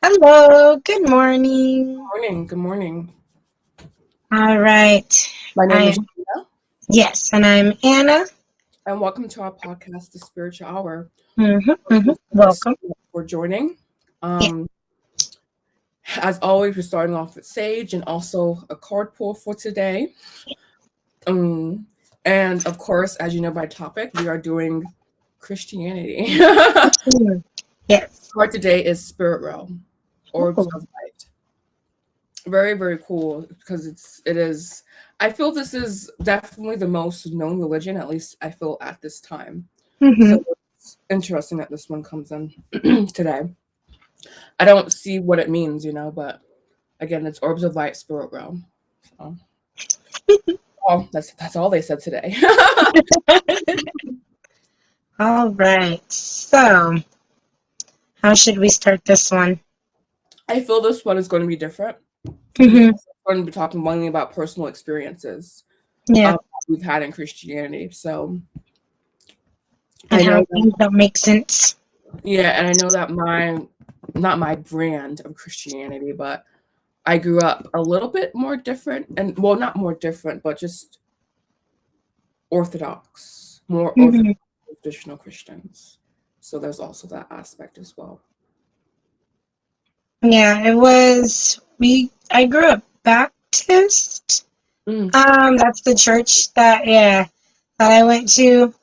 Hello, good morning. Morning. Good morning. All right. My name I is Gina, yes, and I'm Anna. and welcome to our podcast, The Spiritual Hour. Thanks Welcome. for joining. Yeah. Um, as always, we're starting off with Sage and also a card pull for today. And of course, as you know by topic, we are doing Christianity. Yes. Card today is Spirit Realm, Orbs Oh. of Light. Very, very cool because it is. I feel this is definitely the most known religion, at least I feel at this time. Mm-hmm. So it's interesting that this one comes in today. I don't see what it means, but again, it's Orbs of Light, Spirit Realm. So, oh, that's all they said today. All right. So, how should we start this one? I feel this one is going to be different Mm-hmm. because we're going to be talking mainly about personal experiences Yeah. we've had in Christianity. So And I how know things don't make sense. Yeah, and I know that not my brand of Christianity, but I grew up a little bit more different and well, not more different, but just more Mm-hmm. orthodox traditional Christians. So there's also that aspect as well. Yeah, it was I grew up Baptist. Mm. That's the church that I went to.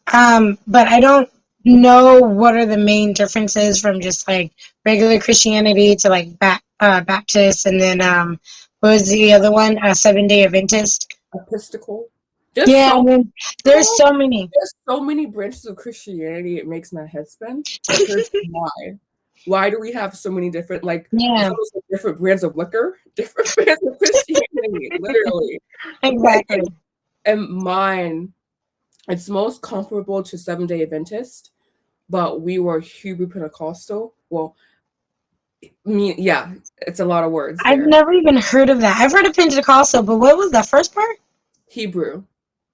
But I don't know what are the main differences from just like regular Christianity to like Baptist, and then what was the other one? 7 Day Adventist. Episcopal. There's Yeah, so and then there's so many. there's so many branches of Christianity. It makes my head spin. Like, here's why. Why do we have so many different it's Yeah, almost like different brands of liquor, different brands of Christianity, literally. Like, exactly. and mine, it's most comparable to 7 Day Adventist, but we were Hebrew Pentecostal. Well, yeah, it's a lot of words I've there. never even heard of that. I've heard of Pentecostal, but what was the first part? Hebrew.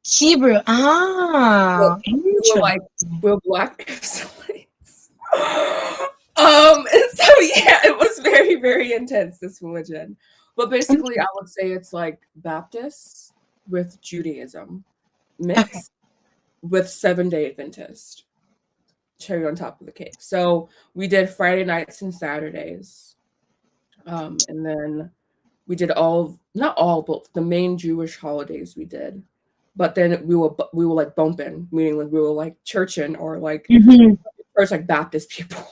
Hebrew. But Oh, we were interesting. like, we're black Israelites. And so yeah, it was very, very intense, this religion. But basically I would say it's like Baptist with Judaism Okay. mixed with 7 Day Adventist. Cherry on top of the cake. So we did Friday nights and Saturdays. And then we did not all, but the main Jewish holidays we did. But then we were like bumping, meaning like we were like churching or like Hmm. first like Baptist people.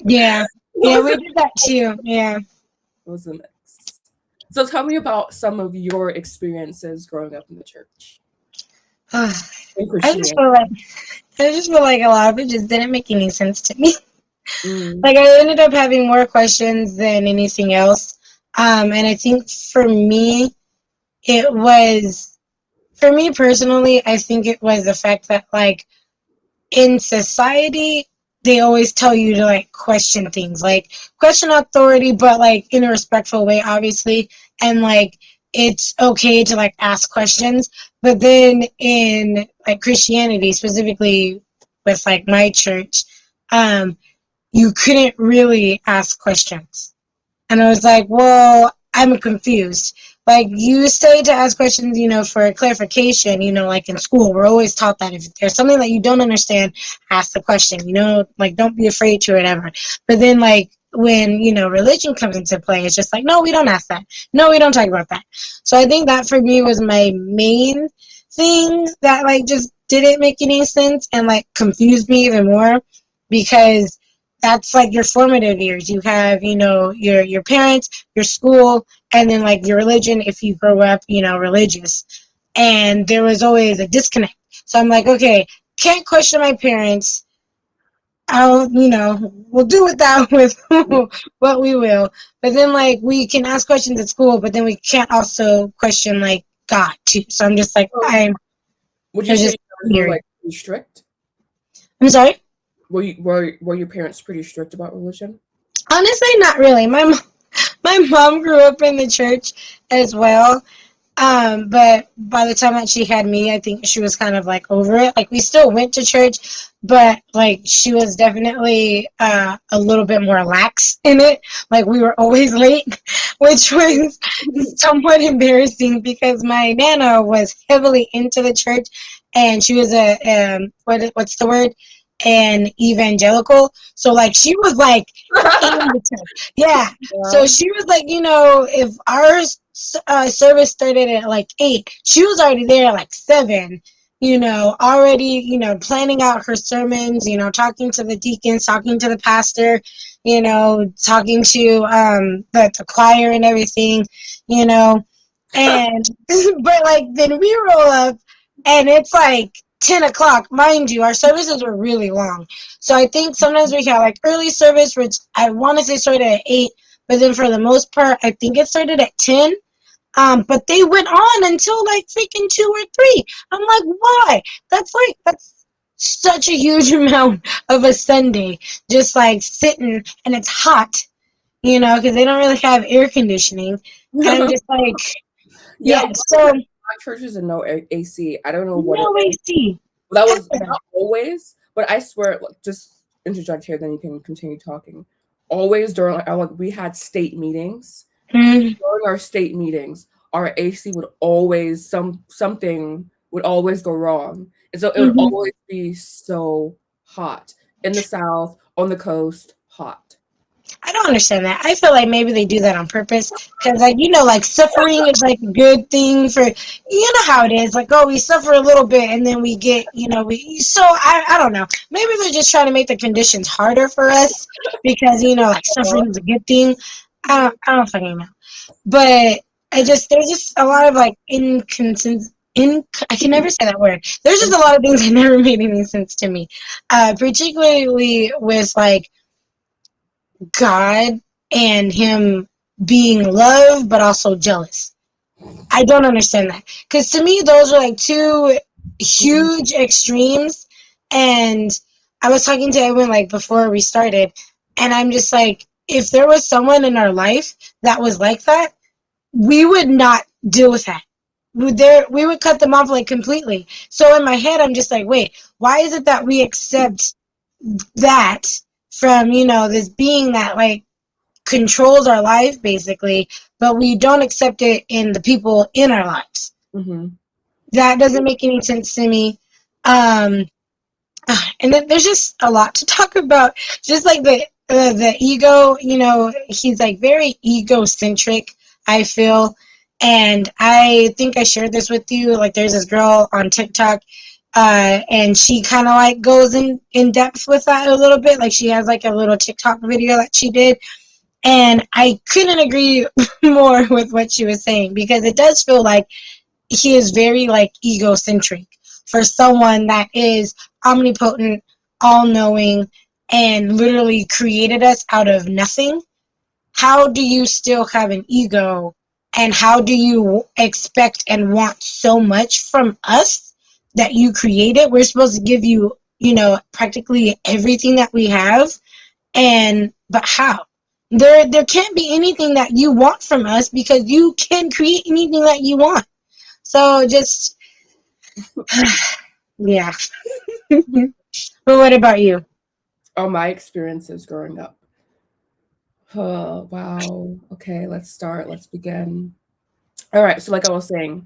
Yeah. It Yeah, was we a, did that too. Yeah. it was a mix. So tell me about some of your experiences growing up in the church I in just Christianity. feel like a lot of it just didn't make any sense to me. Mm, Like I ended up having more questions than anything else. And I think it was for me personally, I think it was the fact that like in society they always tell you to like question things, like question authority, but like in a respectful way, obviously, and like it's okay to like ask questions. But then in like Christianity, specifically with like my church, um you couldn't really ask questions. And I was like, well, I'm confused. Like, you say to ask questions, for clarification, like in school, we're always taught that if there's something that you don't understand, ask the question, like, don't be afraid to, or whatever. But then, like, when, religion comes into play, it's just like, no, we don't ask that. No, we don't talk about that. So I think that for me was my main thing that, like, just didn't make any sense and, like, confused me even more because that's like your formative years. You have, your parents, your school, and then like your religion if you grow up, religious. And there was always a disconnect. So I'm like, okay, can't question my parents. We'll do with that with what we will. But then like we can ask questions at school, but then we can't also question like God too. So I'm just like, so would you it's say just you guys were weird. like pretty strict? I'm sorry. Were your parents pretty strict about religion? Honestly, not really. My mom grew up in the church as well, But by the time that she had me, I think she was kind of like over it. Like we still went to church, but like she was definitely a little bit more lax in it. Like we were always late, which was somewhat embarrassing because my nana was heavily into the church, and she was a what's the word? An evangelical. So like she was like in the church. Yeah. So Yeah. she was like, if our service started at like 8, she was already there at like 7, already, planning out her sermons, talking to the deacons, talking to the pastor, talking to the choir and everything, you know. And, but like, then we roll up and it's like 10 o'clock. Mind you, our services were really long. So I think sometimes we have like early service, which I want to say started at 8, but then for the most part, I think it started at 10. But they went on until like freaking 2 or 3. I'm like, why? That's such a huge amount of a Sunday, just like sitting and it's hot, because they don't really have air conditioning. And I'm just like, Yeah, yeah, so churches and no AC. I don't know what it no is. AC. That was not always, but I swear, like, just interject here, then you can continue talking. Always during we had state meetings. Mm-hmm. During our state meetings, our AC would always something would always go wrong, and so it would Mm-hmm. always be so hot in the South, on the coast, hot. I don't understand that. I feel like maybe they do that on purpose because, like, like suffering is like a good thing for, how it is. Like, oh, we suffer a little bit and then we get, so I don't know. Maybe they're just trying to make the conditions harder for us because, like suffering is a good thing. I don't fucking know. But there's just a lot of like inconsistent. I can never say that word. There's just a lot of things that never made any sense to me, particularly with like God and him being love but also jealous. I don't understand that. Because to me, those are like two Mhm. huge extremes. And I was talking to Edwin like before we started, and I'm just like, if there was someone in our life that was like that, we would not deal with that. We would cut them off like completely. So in my head, I'm just like, wait, why is it that we accept that from, this being that like controls our life basically, but we don't accept it in the people in our lives? Mhm. That doesn't make any sense to me. Um, and then there's just a lot to talk about. Just like the ego, he's like very egocentric, I feel. And I think I shared this with you. Like, there's this girl on TikTok, and she kind of like goes in depth with that a little bit. Like, she has like a little TikTok video that she did, and I couldn't agree more with what she was saying because it does feel like he is very like egocentric for someone that is omnipotent, all-knowing, and literally created us out of nothing. How do you still have an ego, and how do you expect and want so much from us that you created? We're supposed to give you, practically everything that we have, and but how? There can't be anything that you want from us because you can create anything that you want. So just, yeah. But what about you? Oh, my experiences growing up. Oh, wow. Okay, let's start. Let's begin. All right. So, like I was saying,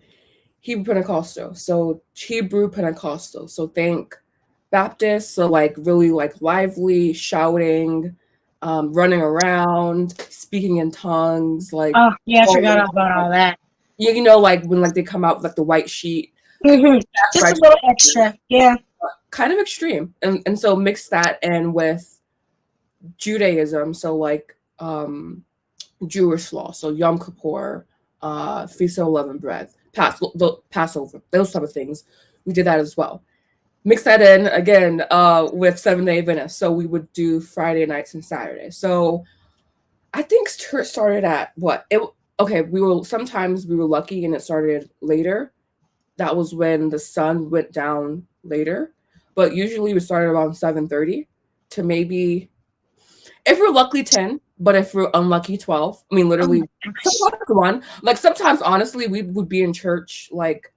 Hebrew Pentecostal. So Hebrew Pentecostal. So think Baptist. So like really like lively, shouting, running around, speaking in tongues, like Oh, yeah, I falling forgot about out. all that. Like when like they come out with like the white sheet. That's Just a right. little extra. Yeah. Kind of extreme. And so mix that in with Judaism. So like Jewish law. So Yom Kippur, Feast of Unleavened Bread, Passover, those type of things. We did that as well. Mix that in again with 7 Day Adventist. So we would do Friday nights and Saturdays. So I think church started at what? Okay, we were lucky and it started later. That was when the sun went down later. But usually we started around 7:30 to maybe If we're lucky, 10, but if we're unlucky, 12. I mean, literally, sometimes 1. Like, sometimes, honestly, we would be in church, like,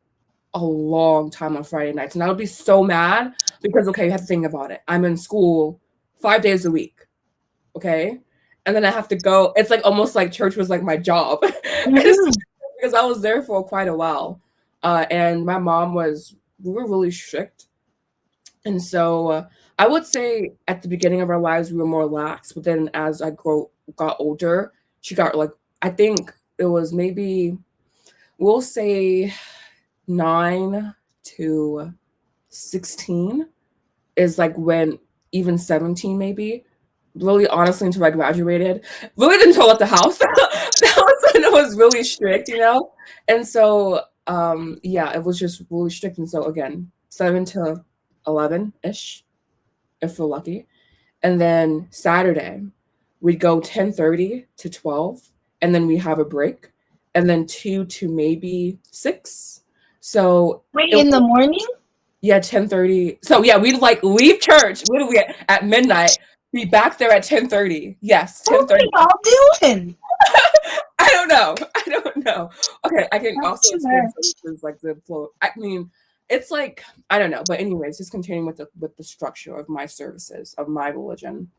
a long time on Friday nights. And I would be so mad because, okay, you have to think about it. I'm in school 5 days a week, okay? And then I have to go. It's like almost like church was like my job. Because I was there for quite a while. And my mom we were really strict. And so I would say at the beginning of our lives, we were more lax. But then as I got older, she got like, I think it was maybe, we'll say 9 to 16 is like when, even 17 maybe, really honestly until I graduated, really didn't tell at the house. That was when it was really strict, you know? And so, yeah, it was just really strict. And so again, 7 to 11-ish, if we're lucky. And then Saturday, we'd go 10:30 to 12, and then we have a break, and then 2 to maybe 6. So wait, in the morning? Yeah, 10:30. So yeah, we'd like leave church literally at midnight, be back there at 10:30. Yes, 10:30. What are y'all doing? I don't know. I don't know. Okay, I can That's also too explain much. services like the flow. I mean, it's like I don't know, but anyways, just continuing with the structure of my services of my religion.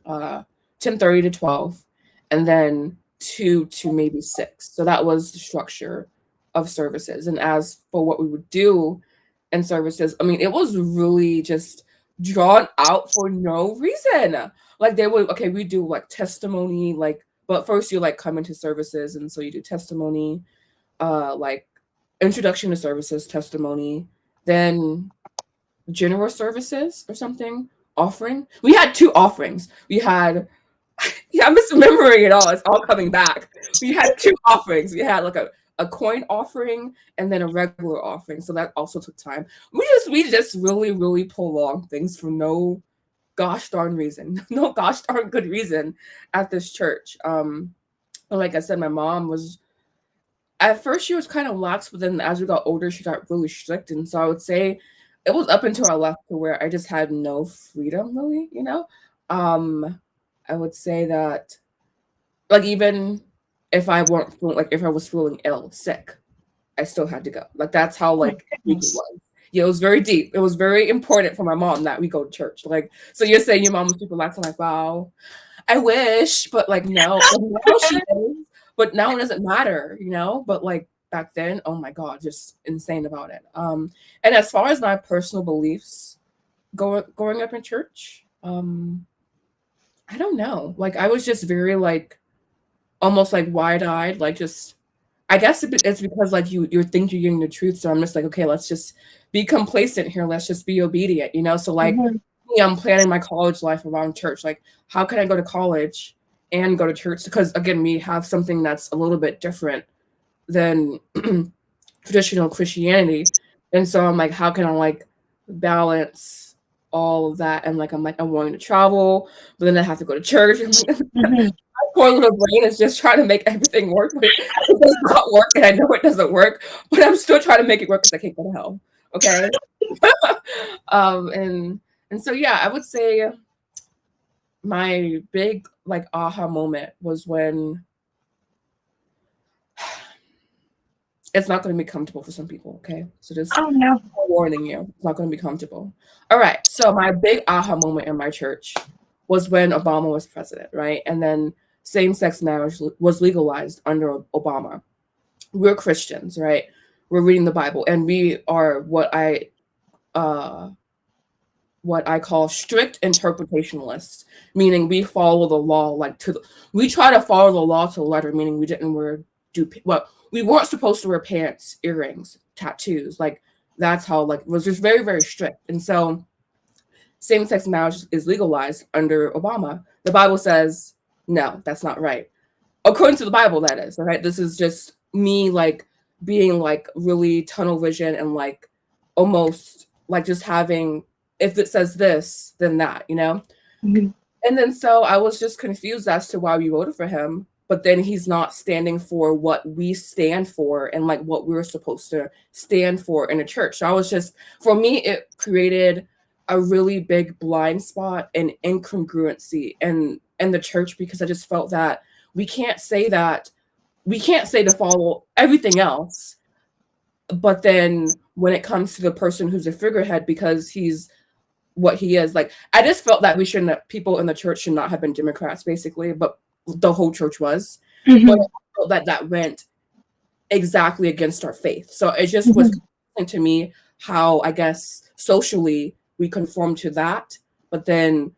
10:30 to 12, and then 2 to maybe 6. So that was the structure of services. And as for what we would do in services, I mean, it was really just drawn out for no reason. Like they would, okay, we do like testimony, like, but first you like come into services, and so you do testimony, like introduction to services, testimony, then general services or something, offering. We had 2 offerings. We had yeah, I'm misremembering it all. It's all coming back. We had 2 offerings. We had like a coin offering and then a regular offering. So that also took time. We just really, really prolonged things for no gosh darn reason. No gosh darn good reason at this church. But like I said, my mom was at first she was kind of lax, but then as we got older, she got really strict. And so I would say it was up until I left to where I just had no freedom really, you know? I would say that like even if I weren't like if I was feeling ill, sick, I still had to go. Like that's how Oh my like deep it goodness. was. Yeah, it was very deep. It was very important for my mom that we go to church. Like, so you're saying your mom was super lax. I'm like, wow, I wish, but like no. Like, now she is, but now it doesn't matter, you know? But like back then, oh my God, just insane about it. And as far as my personal beliefs growing up in church, I don't know. Like I was just very like almost like wide-eyed, like just I guess it's because like you think you're getting the truth. So I'm just like, okay, let's just be complacent here. Let's just be obedient, you know? So like Mhm. me, I'm planning my college life around church. Like, how can I go to college and go to church? Because again, we have something that's a little bit different than traditional Christianity. And so I'm like, how can I like balance all of that? And like I'm wanting to travel, but then I have to go to church. I'm like, Mhm. poor little brain is just trying to make everything work, but it does not work, and I know it doesn't work, but I'm still trying to make it work because I can't go to hell. Okay. And so yeah, I would say my big like aha moment was when it's not going to be comfortable for some people. Okay, so just Oh no. warning you, it's not going to be comfortable. All right, so my big aha moment in my church was when Obama was president, right? And then same-sex marriage was legalized under Obama. We're Christians, right? We're reading the Bible, and we are uh, what I call strict interpretationalists, meaning we follow the law like we try to follow the law to the letter, meaning we didn't we weren't supposed to wear pants, earrings, tattoos, like that's how like it was just very very strict. And so same-sex marriage is legalized under Obama. The Bible says no, that's not right. According to the Bible, that is, right? This is just me like being like really tunnel vision and like almost like just having if it says this, then that, you know? Mhm. And then so I was just confused as to why we voted for him, but then he's not standing for what we stand for and like what we were supposed to stand for in a church. So I was just for me, it created a really big blind spot and incongruency in the church, because I just felt that we can't say to follow everything else, but then when it comes to the person who's a figurehead, because he's what he is, like, I just felt that people in the church should not have been Democrats, basically, but the whole church was. Mm-hmm. But I felt that went exactly against our faith. So it just was to me how, I guess, socially we conform to that, but then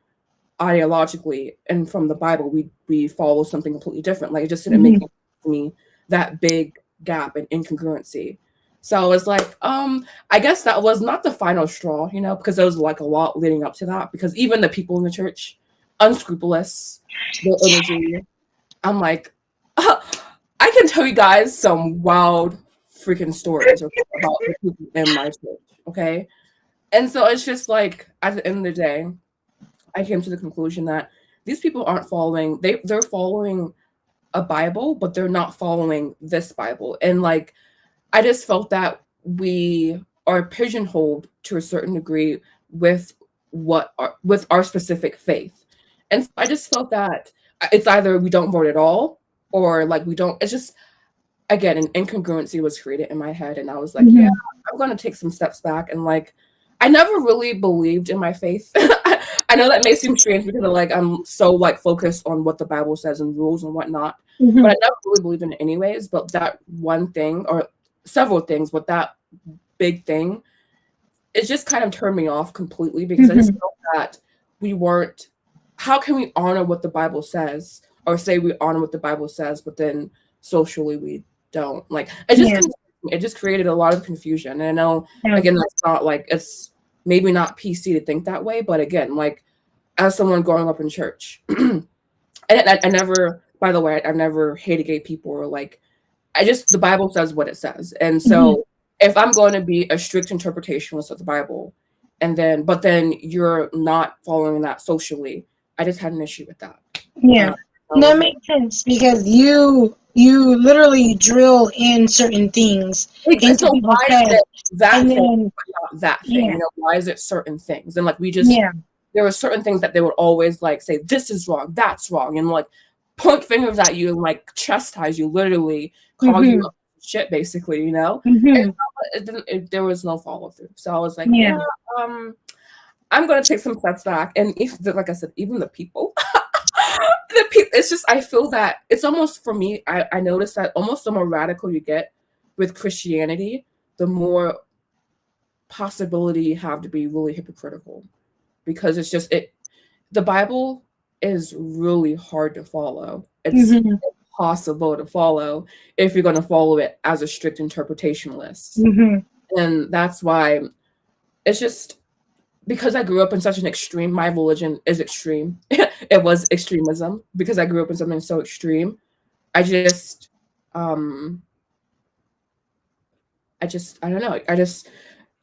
ideologically and from the Bible we follow something completely different. Like, it just didn't make sense to me, that big gap and incongruency. So I was like, I guess that was not the final straw, because there was like a lot leading up to that, because even the people in the church, unscrupulous, their energy. I'm like, I can tell you guys some wild freaking stories about the people in my church, okay? And so it's just like, at the end of the day, I came to the conclusion that these people aren't following, they're following a Bible, but they're not following this Bible. And like, I just felt that we are pigeonholed to a certain degree with with our specific faith. And so I just felt that it's either we don't vote at all, or like we don't, it's just, again, an incongruency was created in my head. And I was like, yeah, I'm going to take some steps back. And like, I never really believed in my faith. I know that may seem strange, because like I'm so like focused on what the Bible says and rules and whatnot, but I never really believed in it anyways. But that one thing, or several things, but that big thing, it just kind of turned me off completely, because I just felt that we weren't, how can we honor what the Bible says, or say we honor what the Bible says, but then socially we don't? Like, it just created a lot of confusion. And I know, again, that's not like, it's maybe not PC to think that way, but again, like, as someone growing up in church, and I never, by the way, I've never hated gay people, or like, the Bible says what it says. And so if I'm going to be a strict interpretationalist of the Bible, but then you're not following that socially, I just had an issue with that. Yeah. That makes sense, because you literally drill in certain things into people's heads. That thing, but not that thing. Why is it certain things? And like, we just, there were certain things that they would always like say, this is wrong, that's wrong, and like point fingers at you and like chastise you, literally call you shit, basically, And there was no follow through. So I was like, I'm gonna take some steps back. And if, like I said, even the people, it's just, I feel that it's almost, for me, I noticed that almost the more radical you get with Christianity, the more possibility you have to be really hypocritical, because it's just, the Bible is really hard to follow. It's impossible to follow if you're going to follow it as a strict interpretationalist. And that's why it's just, because I grew up in such an extreme, my religion is extreme. It was extremism, because I grew up in something so extreme. I don't know.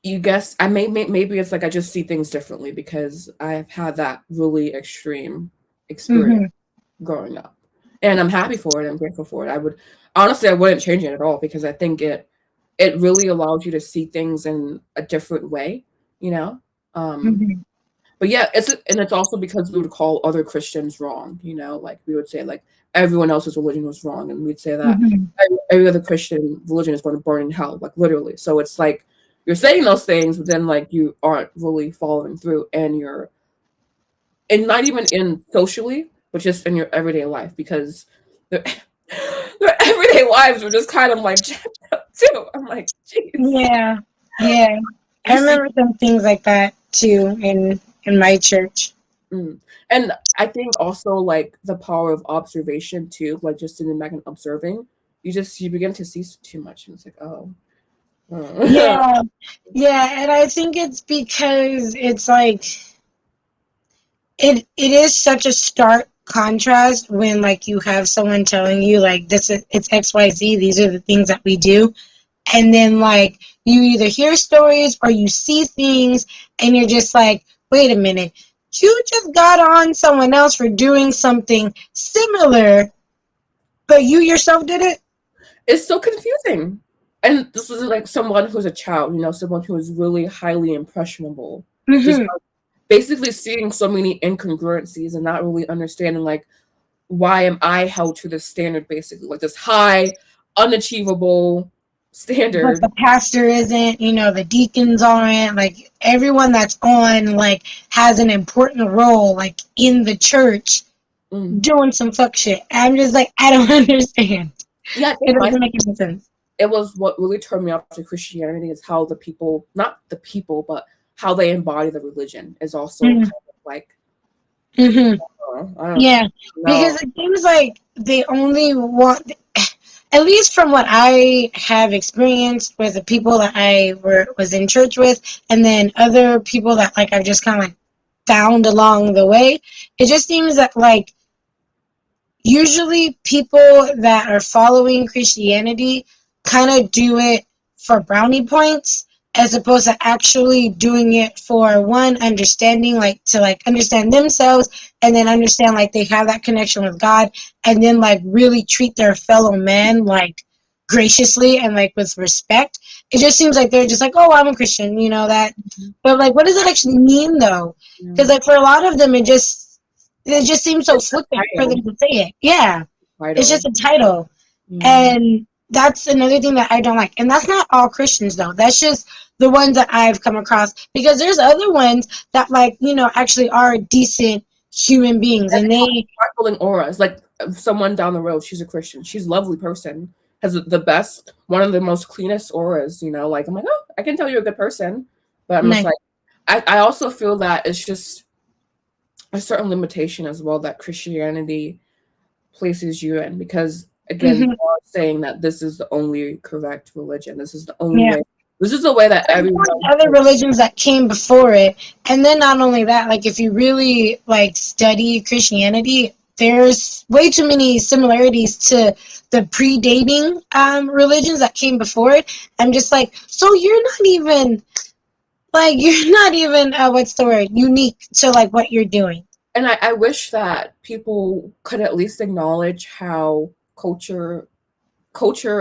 You guess, maybe it's like I just see things differently, because I've had that really extreme experience growing up, and I'm happy for it. I'm grateful for it. I wouldn't change it at all, because I think it really allows you to see things in a different way, But yeah, it's also because we would call other Christians wrong, like we would say like everyone else's religion was wrong, and we'd say that every other Christian religion is going to burn in hell, like literally. So it's like, you're saying those things, but then like you aren't really following through, and not even in socially, but just in your everyday life, because their everyday lives were just kind of like jacked up too. I'm like, geez. Yeah. I remember some things like that too in my church. And I think also like the power of observation too, like just sitting back and observing, you begin to see too much, and it's like, oh. Yeah, and I think it's because it's like it is such a stark contrast when like you have someone telling you like it's XYZ, these are the things that we do, and then like you either hear stories or you see things and you're just like, wait a minute, you just got on someone else for doing something similar, but you yourself did it. It's so confusing. And this is like someone who's a child, someone who is really highly impressionable. Just basically seeing so many incongruencies and not really understanding, like, why am I held to this standard, basically, like this high, unachievable But standard. the pastor isn't, you know, the deacons aren't, like everyone that's on like has an important role like in the church doing some fuck shit. I'm just like, I don't understand. Yeah, I It think doesn't make any sense. it was what really turned me off to Christianity is how the people, not the people, but how they embody the religion is also kind of like, Yeah, because it seems like they only want, at least from what I have experienced with the people that I was in church with, and then other people that like I've just kind of like found along the way. It just seems that like usually people that are following Christianity kind of do it for brownie points as opposed to actually doing it for one understanding, like to like understand themselves and then understand like they have that connection with God and then like really treat their fellow man like graciously and like with respect. It just seems like they're just like, oh, I'm a Christian, you know that. But like, what does it actually mean though? Because like for a lot of them, it just seems so flippant for them to say it. Yeah. It's just a title. And that's another thing that I don't like. And that's not all Christians, though. That's just the ones that I've come across. Because there's other ones that, like, you know, actually are decent human beings. And they sparkling auras. Like someone down the road, she's a Christian. She's a lovely person. Has the best, one of the most cleanest auras, you know. Like, I'm like, oh, I can tell you're a good person. But I'm just like, I also feel that it's just a certain limitation as well that Christianity places you in, because again, you are saying that this is the only correct religion. This is the only way. This is the way that everyone. Other religions that came before it, and then not only that, like if you really like study Christianity, there's way too many similarities to the predating religions that came before it. I'm just like, so you're not even what's the word, unique to like what you're doing. And I wish that people could at least acknowledge how culture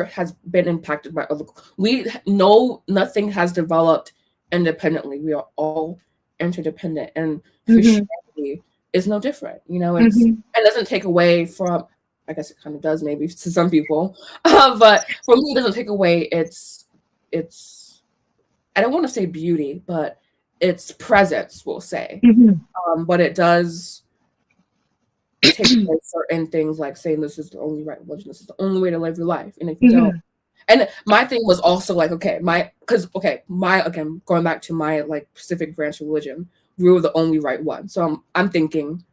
has been impacted by other. We know nothing has developed independently. We are all interdependent, and Christianity is no different. You know, it doesn't take away from. I guess it kind of does, maybe to some people, but for me, it doesn't take away its. I don't want to say beauty, but its presence, we'll say. But it does take away certain things, like saying this is the only right religion, this is the only way to live your life, and if you don't. And my thing was also like, again, going back to my like Pacific branch religion, we were the only right one. So I'm thinking,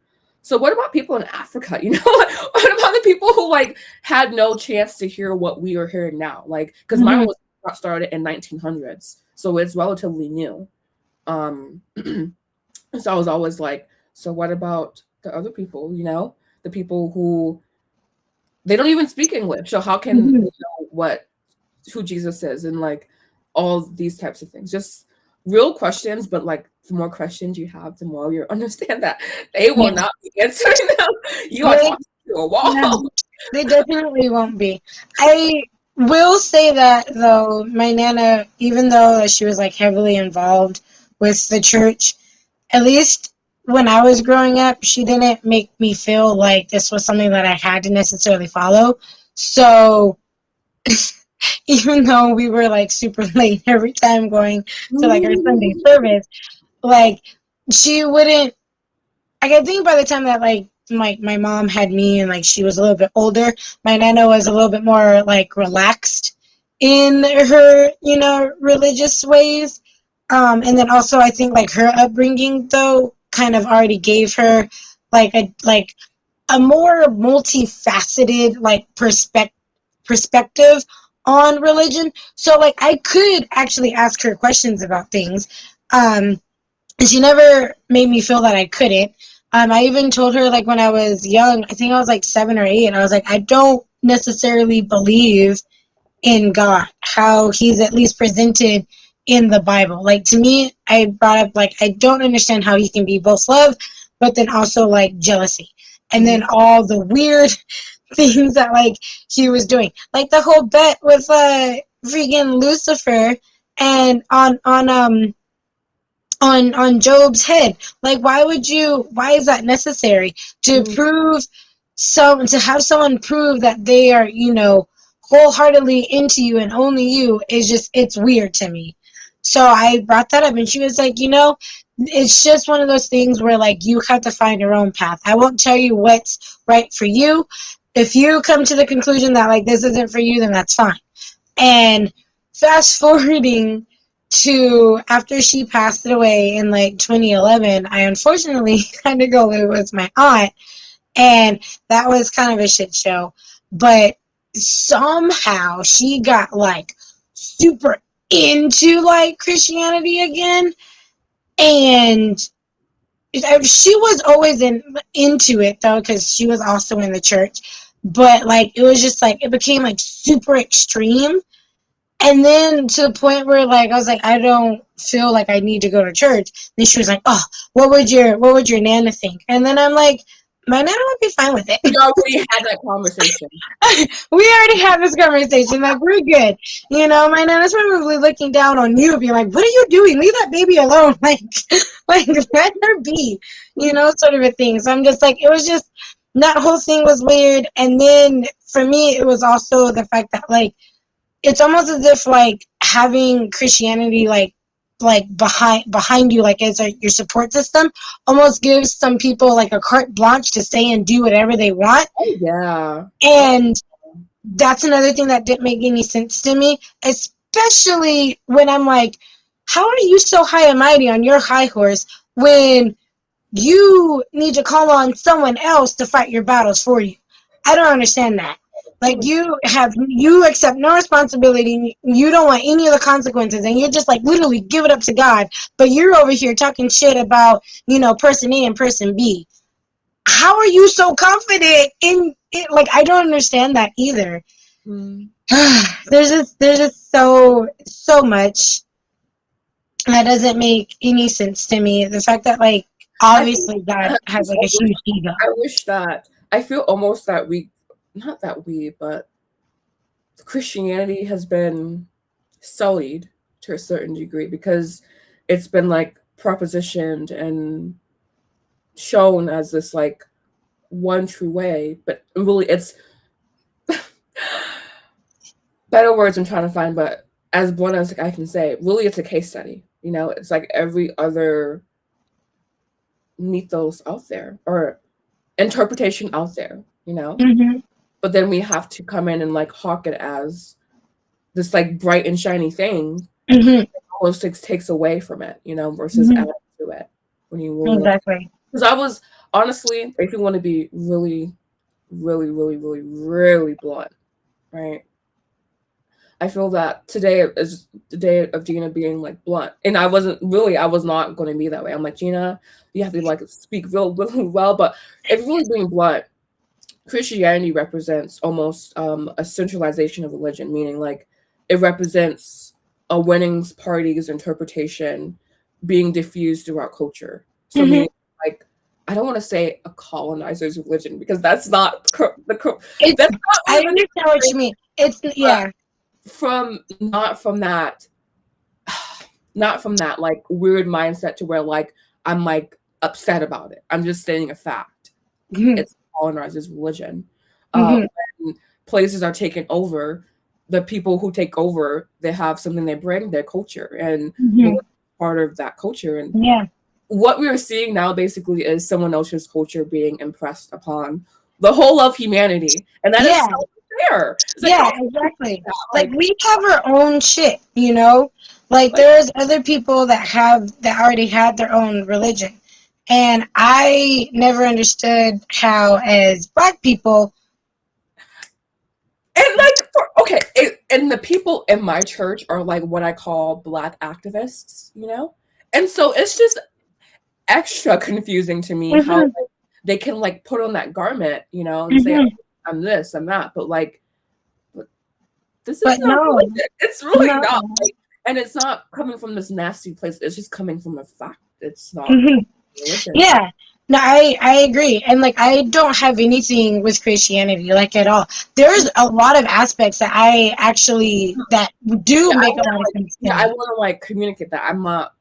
so what about people in Africa? You know, what about the people who like had no chance to hear what we are hearing now? Like, because mine was started in 1900s, so it's relatively new. So I was always like, so what about the other people, you know, the people who they don't even speak English. So how can they know who Jesus is and like all these types of things? Just real questions, but like the more questions you have, the more you understand that they will not be answering them. You are talking to a wall. No, they definitely won't be. I will say that though, my Nana, even though she was like heavily involved with the church, at least when I was growing up, she didn't make me feel like this was something that I had to necessarily follow. So even though we were like super late every time going to like our Sunday service, like she wouldn't, like I think by the time that like my mom had me and like she was a little bit older, my Nana was a little bit more like relaxed in her, you know, religious ways. And then also I think like her upbringing though kind of already gave her like a more multifaceted like perspective on religion. So like I could actually ask her questions about things. And she never made me feel that I couldn't. I even told her like when I was young, I think I was like 7 or 8, I was like, I don't necessarily believe in God, how he's at least presented in the Bible. Like to me, I brought up like I don't understand how he can be both love, but then also like jealousy, and then all the weird things that like he was doing, like the whole bet with freaking Lucifer, and on on Job's head. Like, why is that necessary to to have someone prove that they are, wholeheartedly into you and only you is just, it's weird to me. So I brought that up, and she was like, it's just one of those things where, like, you have to find your own path. I won't tell you what's right for you. If you come to the conclusion that, like, this isn't for you, then that's fine. And fast forwarding to after she passed away in, like, 2011, I unfortunately had to go live with my aunt, and that was kind of a shit show. But somehow she got, like, super into, like, Christianity again, and she was always into it, though, because she was also in the church. But, like, it was just, like, it became, like, super extreme. And then to the point where, like, I was like, I don't feel like I need to go to church. Then she was like, oh, what would your Nana think? And then I'm like, my Nana would be fine with it. We already had that conversation. We already had this conversation. Like, we're good. My Nana's probably looking down on you, being like, what are you doing? Leave that baby alone. Like let her be, sort of a thing. So I'm just like, it was just, that whole thing was weird. And then for me, it was also the fact that, like, it's almost as if, like, having Christianity, like behind you, like, as your support system, almost gives some people, like, a carte blanche to say and do whatever they want. Oh, yeah. And that's another thing that didn't make any sense to me, especially when I'm like, how are you so high and mighty on your high horse when you need to call on someone else to fight your battles for you? I don't understand that. Like, you accept no responsibility, you don't want any of the consequences, and you're just, like, literally give it up to God, but you're over here talking shit about, person A and person B. How are you so confident in it? Like, I don't understand that either. There's just so much that doesn't make any sense to me. The fact that, like, obviously God has, like, a huge ego. I wish that, I feel almost that but Christianity has been sullied to a certain degree because it's been, like, propositioned and shown as this, like, one true way, but really it's better words I'm trying to find, but as blunt as I can say, really it's a case study. It's like every other mythos out there or interpretation out there, But then we have to come in and, like, hawk it as this, like, bright and shiny thing. It almost takes away from it, versus add to it when you really exactly. Because I was honestly, if you want to be really, really, really, really, really blunt, right? I feel that today is the day of Gina being, like, blunt, and I was not going to be that way. I'm like, Gina, you have to, like, speak really well, but if you're really being blunt, Christianity represents almost a centralization of religion, meaning, like, it represents a winnings party's interpretation being diffused throughout culture. So meaning, like, I don't want to say a colonizer's religion because that's not I understand what you mean. It's not from that like weird mindset to where, like, I'm, like, upset about it. I'm just stating a fact. It's colonizers' religion. When places are taken over, the people who take over, they have something they bring, their culture, and part of that culture. And what we are seeing now basically is someone else's culture being impressed upon the whole of humanity, and that is so fair. Exactly. Like, we have our own shit, like there's other people that already had their own religion. And I never understood how, as Black people, and, like, and the people in my church are, like, what I call Black activists, and so it's just extra confusing to me how, like, they can, like, put on that garment, and say, I'm this, I'm that, but, like, this is not religion. It's really not, like, and it's not coming from this nasty place. It's just coming from a fact. It's not. Yeah, no, I agree, and, like, I don't have anything with Christianity, like, at all. There's a lot of aspects that I actually that do make a lot of sense. I want to, like, communicate that I'm not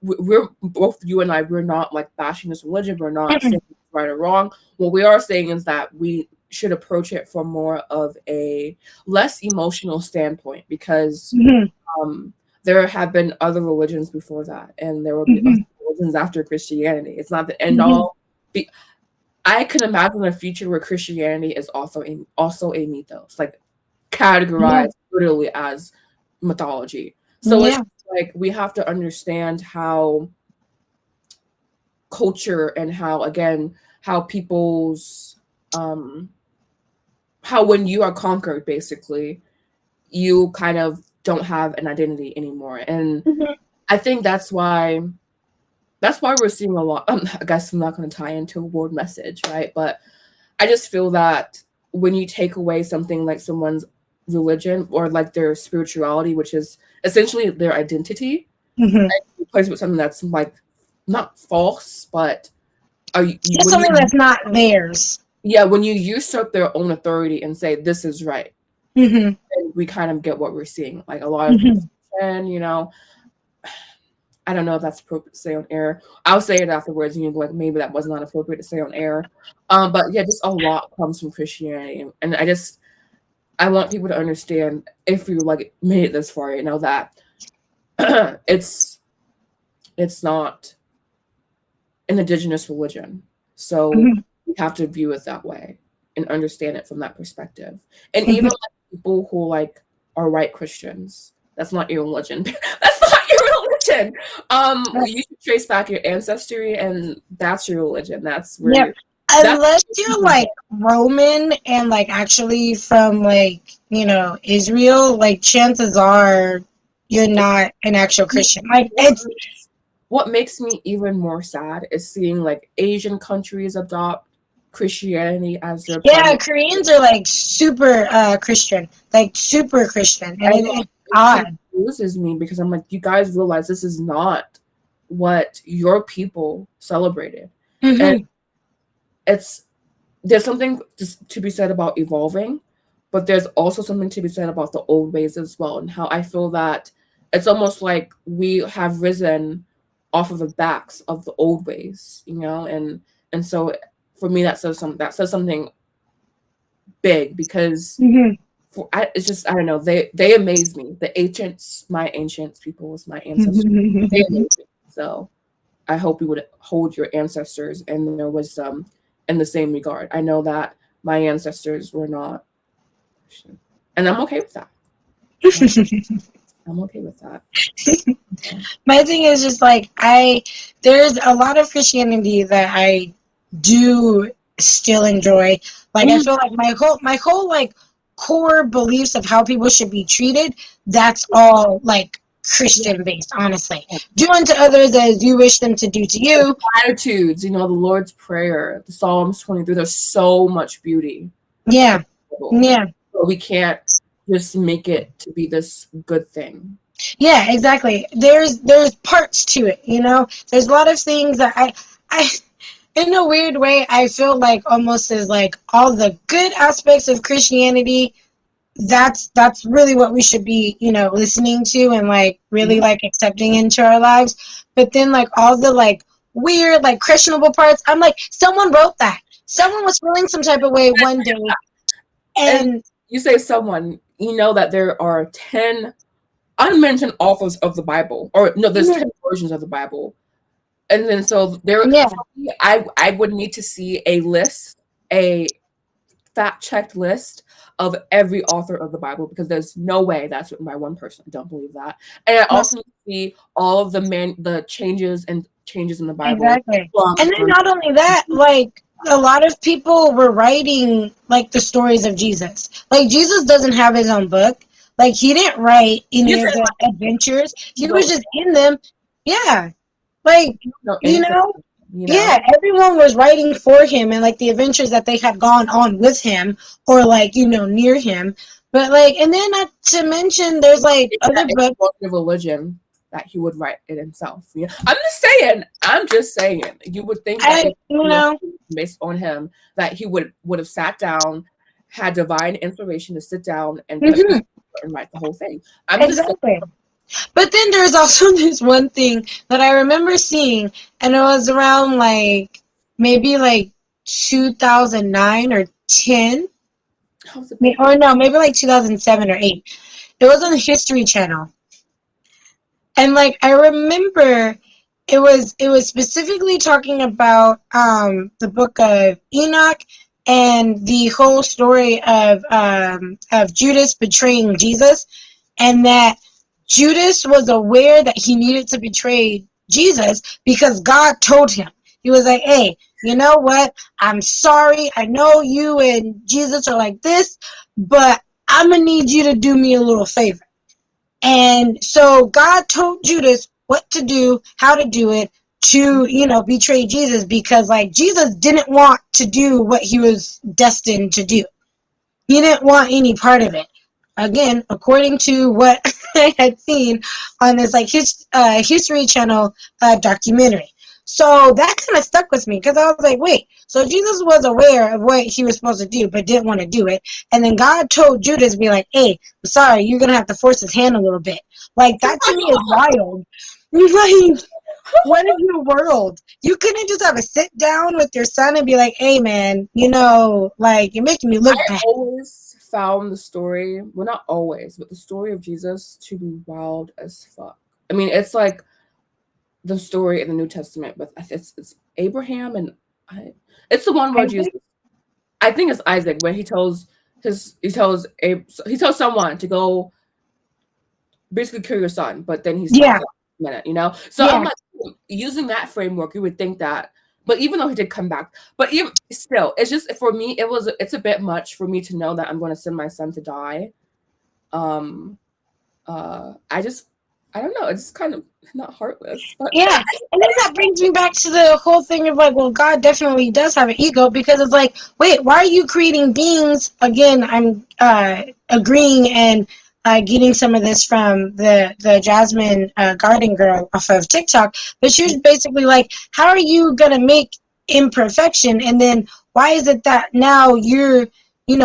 we're both, you and I, we're not like bashing this religion. We're not Mm-mm. saying it's right or wrong. What we are saying is that we should approach it from more of a less emotional standpoint, because there have been other religions before that, and there will be other religions after Christianity. It's not the end all. I can imagine a future where Christianity is also a mythos, like categorized literally as mythology. So it's like we have to understand how culture and how, again, how people's how when you are conquered, basically, you kind of don't have an identity anymore. And I think that's why we're seeing a lot. I guess I'm not going to tie into a world message, right? But I just feel that when you take away something like someone's religion or like their spirituality, which is essentially their identity, and replace it with something that's like not false, but just something that's not theirs. Yeah, when you usurp their own authority and say this is right, and we kind of get what we're seeing. Like a lot of people, you know, I don't know if that's appropriate to say on air. I'll say it afterwards, and you'll be like, maybe that was not appropriate to say on air. But yeah, just a lot comes from Christianity, and I want people to understand, if you like made it this far, you know, that it's not an indigenous religion, so we have to view it that way and understand it from that perspective. And even like people who like are white Christians, that's not your religion. That's not your religion. You should trace back your ancestry, and that's your religion. That's where unless you're like Roman and like actually from like, you know, Israel, like chances are you're not an actual Christian. Like it's what makes me even more sad is seeing like Asian countries adopt Christianity as their primary. Koreans are like super Christian, like super Christian, and it's odd. It confuses me because I'm like, you guys realize this is not what your people celebrated, and there's something to be said about evolving, but there's also something to be said about the old ways as well, and how I feel that it's almost like we have risen off of the backs of the old ways, you know, and so for me that says something big, because it's just, I don't know, they amaze me. The ancients, my peoples, my ancestors, they amaze me. So I hope you would hold your ancestors and their wisdom in the same regard. I know that my ancestors were not Christian, and I'm okay with that. I'm okay with that. My thing is just like, there's a lot of Christianity that I do still enjoy. Like I feel like my whole like core beliefs of how people should be treated, that's all like Christian based, honestly. Do unto others as you wish them to do to you. Attitudes, you know, the Lord's Prayer, the Psalms 23, there's so much beauty. Yeah. But we can't just make it to be this good thing. Yeah, exactly. There's parts to it, you know. There's a lot of things that I in a weird way, I feel like almost as like all the good aspects of Christianity, that's really what we should be, you know, listening to and like really like accepting into our lives. But then like all the like weird, like questionable parts, I'm like, someone wrote that. Someone was feeling some type of way one day. And you say someone, you know that there are 10 unmentioned authors of the Bible, or no, there's 10 versions of the Bible. And then so there, I would need to see a list, a fact-checked list of every author of the Bible, because there's no way that's written by one person. I don't believe that. And I also need to see all of the changes in the Bible. Exactly. And then not only that, like a lot of people were writing like the stories of Jesus. Like Jesus doesn't have his own book. Like he didn't write any of the adventures. He was just in them. Yeah. Like, you know, yeah, everyone was writing for him and like the adventures that they had gone on with him or like, you know, near him. But like, and then not to mention there's like other books of religion that he would write it himself. Yeah. I'm just saying you would think that you know, based on him that he would have sat down, had divine inspiration to sit down and write the whole thing. But then there's also this one thing that I remember seeing, and it was around like maybe like 2009 or 10, or no, maybe like 2007 or 8. It was on the History Channel, and like I remember it was specifically talking about the book of Enoch and the whole story of Judas betraying Jesus, and that Judas was aware that he needed to betray Jesus because God told him. He was like, hey, you know what? I'm sorry. I know you and Jesus are like this, but I'm going to need you to do me a little favor. And so God told Judas what to do, how to do it, to, betray Jesus, because like Jesus didn't want to do what he was destined to do. He didn't want any part of it. Again, according to what I had seen on this like History Channel documentary. So that kind of stuck with me because I was like, wait, so Jesus was aware of what he was supposed to do but didn't want to do it. And then God told Judas, be like, hey, sorry, you're going to have to force his hand a little bit. Like, that to me is wild. Like, what is your world? You couldn't just have a sit down with your son and be like, hey, man, like, you're making me look bad. I always found the story, well, not always, but the story of Jesus to be wild as fuck. I mean, it's like the story in the New Testament, but it's Abraham and it's the one where Jesus, I think it's Isaac, where he tells someone to go basically kill your son, but then he stops a minute, So I'm like, using that framework, you would think that, but even though he did come back, but even still, it's just, for me, it's a bit much for me to know that I'm going to send my son to die. I don't know. It's kind of not heartless. But yeah, and then that brings me back to the whole thing of like, well, God definitely does have an ego, because it's like, wait, why are you creating beings? Again, I'm agreeing and getting some of this from the Jasmine Garden Girl off of TikTok, but she was basically like, how are you gonna make imperfection, and then why is it that now you're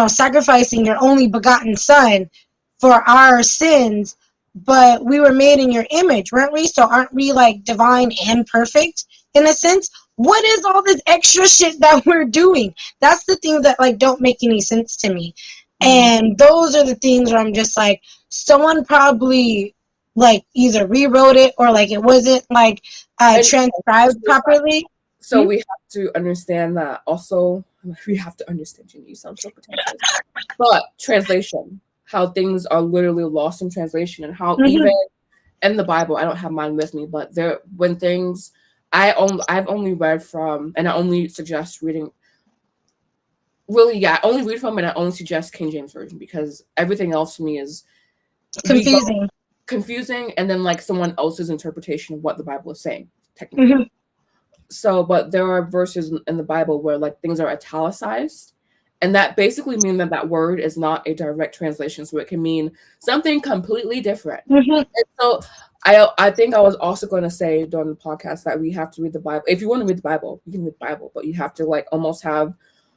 sacrificing your only begotten son for our sins? But we were made in your image, weren't we? So aren't we like divine and perfect in a sense? What is all this extra shit that we're doing? That's the things that like don't make any sense to me. And those are the things where I'm just like, someone probably like either rewrote it or like it wasn't like transcribed properly. So we have to understand that also. We have to understand, Gina, you sound so pretentious. But translation, how things are literally lost in translation, and how even in the Bible, I don't have mine with me, but when things, I've only read from, and I only suggest reading, I only read from, and I only suggest King James Version, because everything else to me is confusing, and then like someone else's interpretation of what the Bible is saying, technically. So, but there are verses in the Bible where like things are italicized, and that basically means that word is not a direct translation, so it can mean something completely different. And so I think I was also going to say during the podcast that we have to read the Bible. If you want to read the Bible, you can read the Bible, but you have to like almost have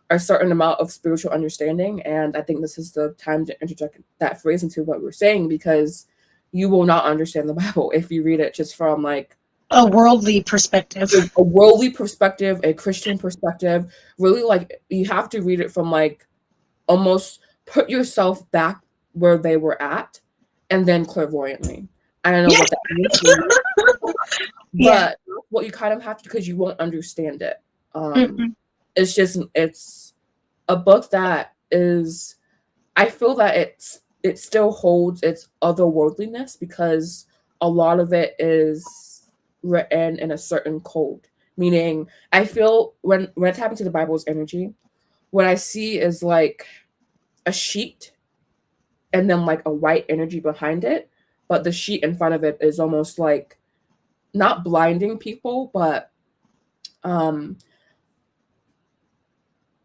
a certain amount of spiritual understanding. And I think this is the time to interject that phrase into what we're saying, because you will not understand the Bible if you read it just from like a worldly perspective, a Christian perspective. Really, like, you have to read it from like almost put yourself back where they were at, and then clairvoyantly. I don't know what that means to you, but what you kind of have to, because you won't understand it. It's a book that is, I feel that it still holds its otherworldliness, because a lot of it is written in a certain code. Meaning, I feel when it's happened to the Bible's energy, what I see is like a sheet and then like a white energy behind it, but the sheet in front of it is almost like not blinding people, but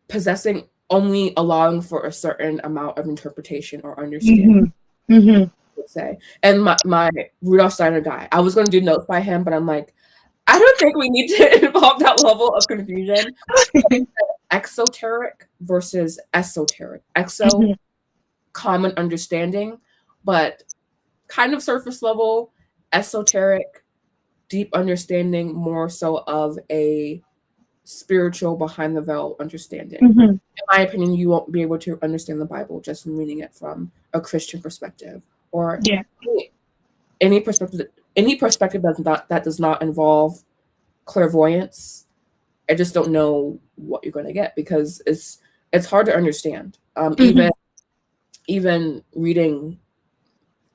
possessing, only allowing for a certain amount of interpretation or understanding. Say. And my Rudolf Steiner guy, I was going to do notes by him, but I'm like, I don't think we need to involve that level of confusion. Exoteric versus esoteric. Common understanding, but kind of surface level. esoteric, deep understanding, more so of a spiritual behind the veil understanding. Mm-hmm. In my opinion, you won't be able to understand the Bible just from reading it from a Christian perspective or Yeah. any perspective. Any perspective that does not involve clairvoyance. I just don't know what you're going to get because it's hard to understand. Mm-hmm. Even reading,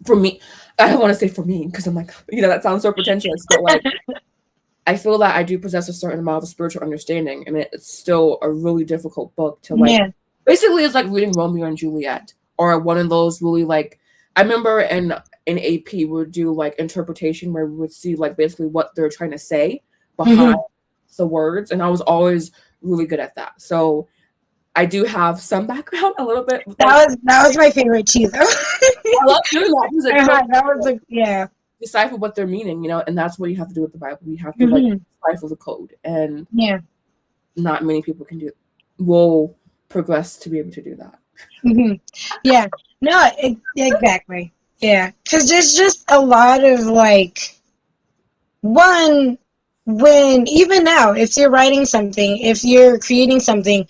for me, I don't want to say for me because I'm like, that sounds so pretentious, but like I feel that I do possess a certain amount of spiritual understanding, and it's still a really difficult book to like. Yeah. Basically, it's like reading Romeo and Juliet, or one of those really like. I remember in AP we would do like interpretation where we would see like basically what they're trying to say behind the words, and I was always really good at that. So I do have some background a little bit. That was my favorite too, though. I love doing that because That was like, yeah. decipher what they're meaning, and that's what you have to do with the Bible. You have to like decipher the code, and yeah, not many people will progress to be able to do that. Yeah, no, exactly. Yeah, because there's just a lot of like when even now, if you're writing something, if you're creating something,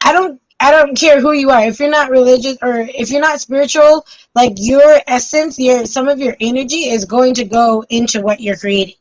I don't care who you are. If you're not religious or if you're not spiritual, like your essence, some of your energy is going to go into what you're creating.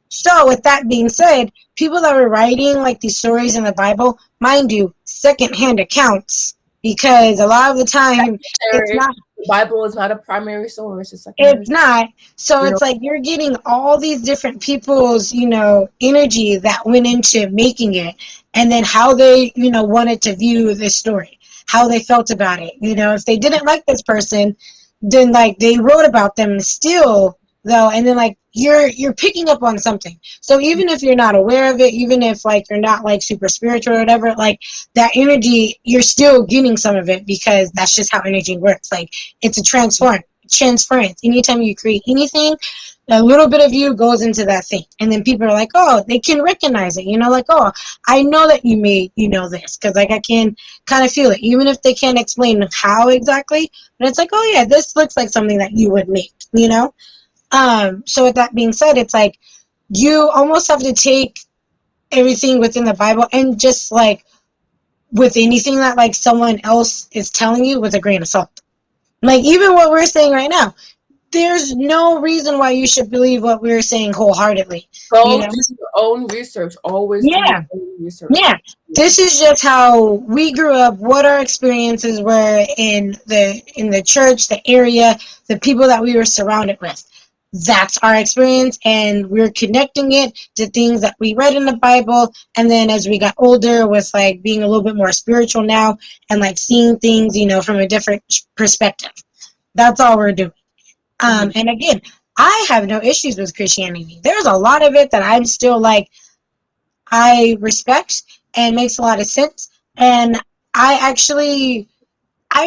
So with that being said, people that were writing like these stories in the Bible, mind you, secondhand accounts, because a lot of the time it's not. The Bible is not a primary source. It's not. So it's like you're getting all these different people's, energy that went into making it, and then how they, wanted to view this story, how they felt about it. If they didn't like this person, then like they wrote about them still though, and then like you're picking up on something. So even if you're not aware of it, even if like you're not like super spiritual or whatever, like that energy, you're still getting some of it because that's just how energy works. Like it's a transference. Anytime you create anything, a little bit of you goes into that thing, and then people are like, oh, they can recognize it, like, oh, I know that you made this because like I can kind of feel it, even if they can't explain how exactly, but it's like, oh yeah, this looks like something that you would make. So with that being said, it's like you almost have to take everything within the Bible and just like with anything that like someone else is telling you with a grain of salt. Like even what we're saying right now, there's no reason why you should believe what we're saying wholeheartedly. Go do your own research. Always do your own research. Yeah. This is just how we grew up, what our experiences were in the church, the area, the people that we were surrounded with. That's our experience, and we're connecting it to things that we read in the Bible, and then as we got older with like being a little bit more spiritual now and like seeing things, from a different perspective. That's all we're doing. And again, I have no issues with Christianity. There's a lot of it that I'm still like, I respect and makes a lot of sense. And I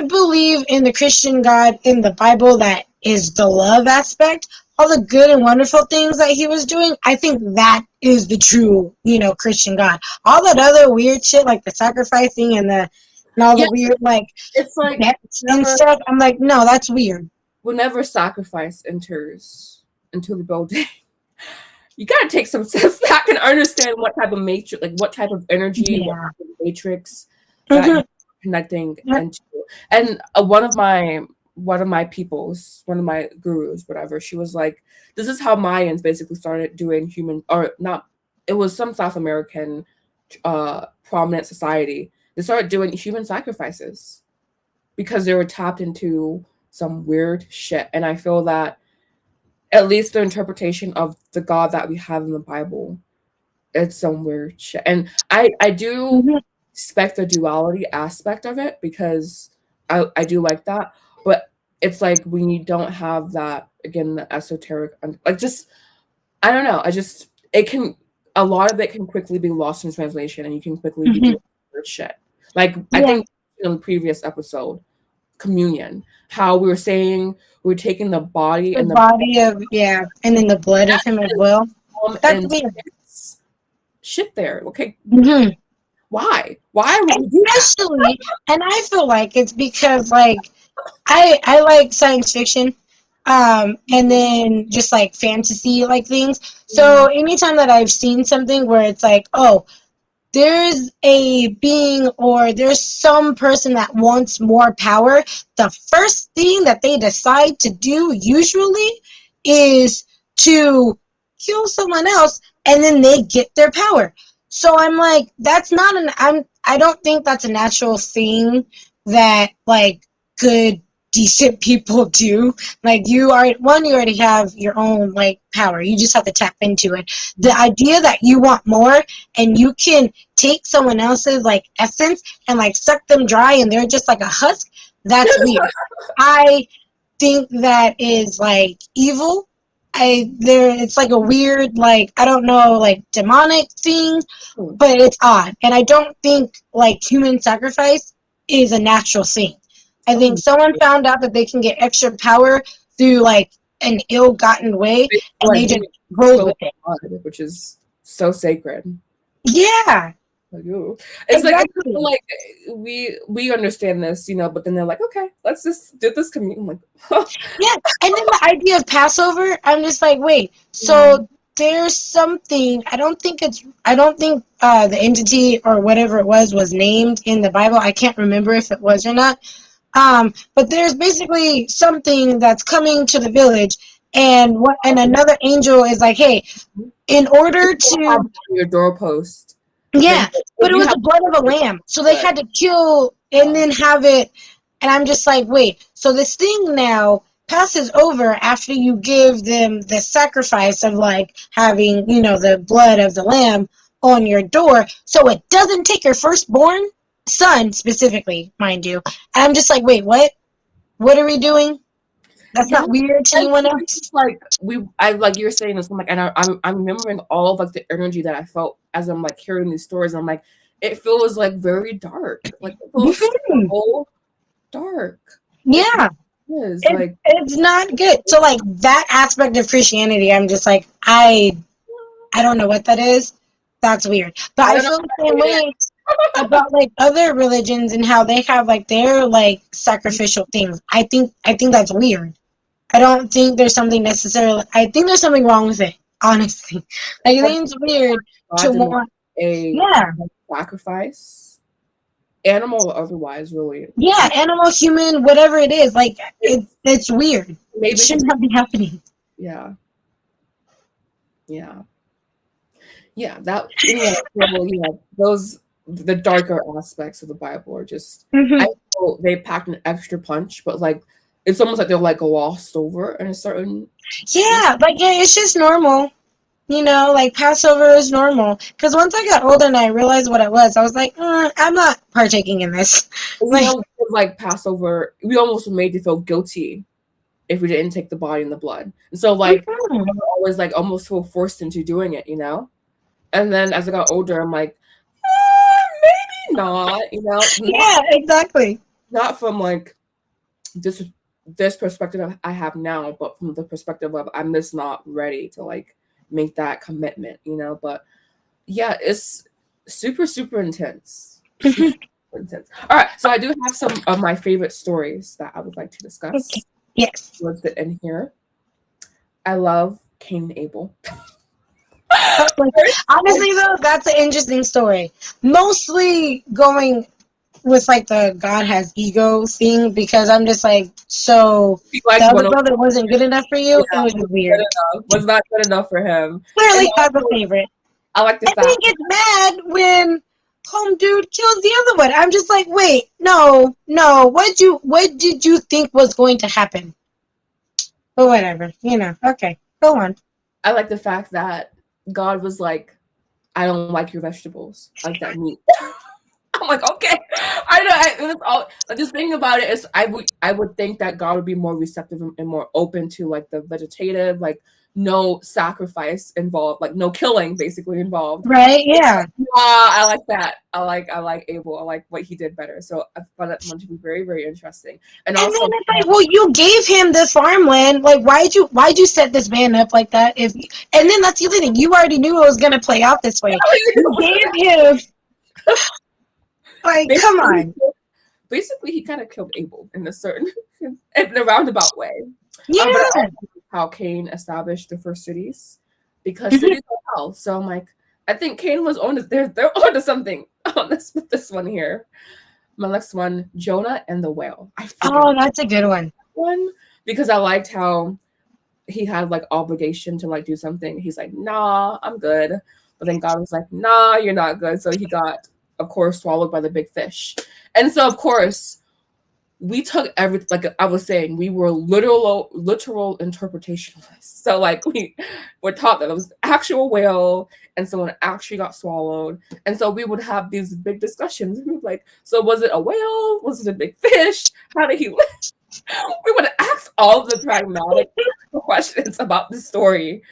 believe in the Christian God in the Bible that is the love aspect. All the good and wonderful things that he was doing, I think that is the true, Christian God. All that other weird shit like the sacrificing and all the weird like it's like and stuff, I'm like, no, that's weird. Whenever sacrifice enters into the building, you gotta take some steps back and understand what type of matrix, like what type of energy, what type of matrix that you're connecting into. And one of my peoples, one of my gurus, whatever, she was like, this is how Mayans basically started doing it was some South American prominent society. They started doing human sacrifices because they were tapped into some weird shit. And I feel that at least the interpretation of the God that we have in the Bible, it's some weird shit. And I do respect the duality aspect of it because I do like that. But it's like when you don't have that, again, the esoteric, like just, I don't know. A lot of it can quickly be lost in translation and you can quickly be doing weird shit. Like I think in the previous episode, communion, how we were saying we're taking the body and then the blood of him as well. That's weird. Shit there. Okay. Why would we do that? And I feel like it's because like I like science fiction, And then just like fantasy like things. So anytime that I've seen something where it's like, oh, there's a being or there's some person that wants more power, the first thing that they decide to do usually is to kill someone else, and then they get their power. So I'm like, that's not I don't think that's a natural thing that like good decent people do. Like you already have your own like power. You just have to tap into it. The idea that you want more and you can take someone else's like essence and like suck them dry and they're just like a husk, that's weird. I think that is like evil. It's like a weird, like, I don't know, like demonic thing, but it's odd. And I don't think like human sacrifice is a natural thing. I think someone found out that they can get extra power through like an ill-gotten way, and like, they just rolled with it, which is so sacred. Yeah. Like, it's exactly. like we understand this, you know, but then they're like, okay, let's just do this community. I'm like, yeah. And then the idea of Passover, I'm just like, wait, so there's something, I don't think the entity or whatever it was named in the Bible. I can't remember if it was or not. But there's basically something that's coming to the village, and another angel is like, hey, in order to your doorpost. Yeah, but it was the blood of a lamb. So they had to kill and then have it. And I'm just like, wait, so this thing now passes over after you give them the sacrifice of like having, you know, the blood of the lamb on your door. So it doesn't take your firstborn son specifically, mind you. And I'm just like, wait, what? What are we doing? That's not weird to anyone else. Like like you were saying this, I'm like, and I'm remembering all of like the energy that I felt as I'm like hearing these stories. I'm like, it feels like very dark, like it feels so dark. Yeah, it's not good. So like that aspect of Christianity, I'm just like, I don't know what that is. That's weird. But I feel the same way about like other religions and how they have like their like sacrificial things. I think that's weird. I don't think there's something necessarily. I think there's something wrong with it. Honestly, like, I think it's weird to want a sacrifice, animal or otherwise, really. Yeah, animal, human, whatever it is. Like it's weird. Maybe it shouldn't be happening. Yeah. That those the darker aspects of the Bible are just. I feel they packed an extra punch, but like. It's almost like they're like glossed over in a certain. Yeah, like it's just normal, you know. Like Passover is normal. Because once I got older and I realized what it was, I was like, I'm not partaking in this. Like Passover, we almost made you feel guilty if we didn't take the body and the blood. And so like I always like almost feel forced into doing it, you know. And then as I got older, I'm like, maybe not, you know. Yeah, exactly. Not from like this perspective I have now, but from the perspective of I'm just not ready to like make that commitment, you know. But yeah, it's super, super intense. Super intense. All right, so I do have some of my favorite stories that I would like to discuss. Okay. Yes. Let's get in here. I love Cain and Abel. Honestly, though, that's an interesting story. Mostly going with like the God has ego thing, because I'm just like, so the other brother wasn't good enough for you. It was just weird. Was not good enough for him. Clearly, that's a favorite. I like the fact. I think it's mad when home dude kills the other one. I'm just like, wait, no. What did you think was going to happen? But whatever, you know. Okay, go on. I like the fact that God was like, I don't like your vegetables, like that meat. I'm like, okay. I know. Just thinking about it is, I would think that God would be more receptive and more open to like the vegetative, like no sacrifice involved, like no killing basically involved. Right? Yeah. I like that. I like Abel. I like what he did better. So I found that one to be very, very interesting. And also, then it's like, well, you gave him this farmland. Like, why'd you set this man up like that? And then that's the other thing. You already knew it was gonna play out this way. You gave him. Like, come on. Basically, he kind of killed Abel in a roundabout way. But Yeah. also how Cain established the first cities, because cities are hell. So I'm like, I think Cain was on. They're onto something on this with this one here. My next one, Jonah and the whale. I freaking Oh, that's a good one. one because I liked how he had like obligation to like do something. He's like, nah, I'm good. But then God was like, nah, you're not good. So he got, of course, swallowed by the big fish. And so, of course, we took everything, like I was saying, we were literal interpretationalists. So like we were taught that it was actual whale and someone actually got swallowed. And so we would have these big discussions. We were like, so was it a whale? Was it a big fish? How did he live? We would ask all the pragmatic questions about the story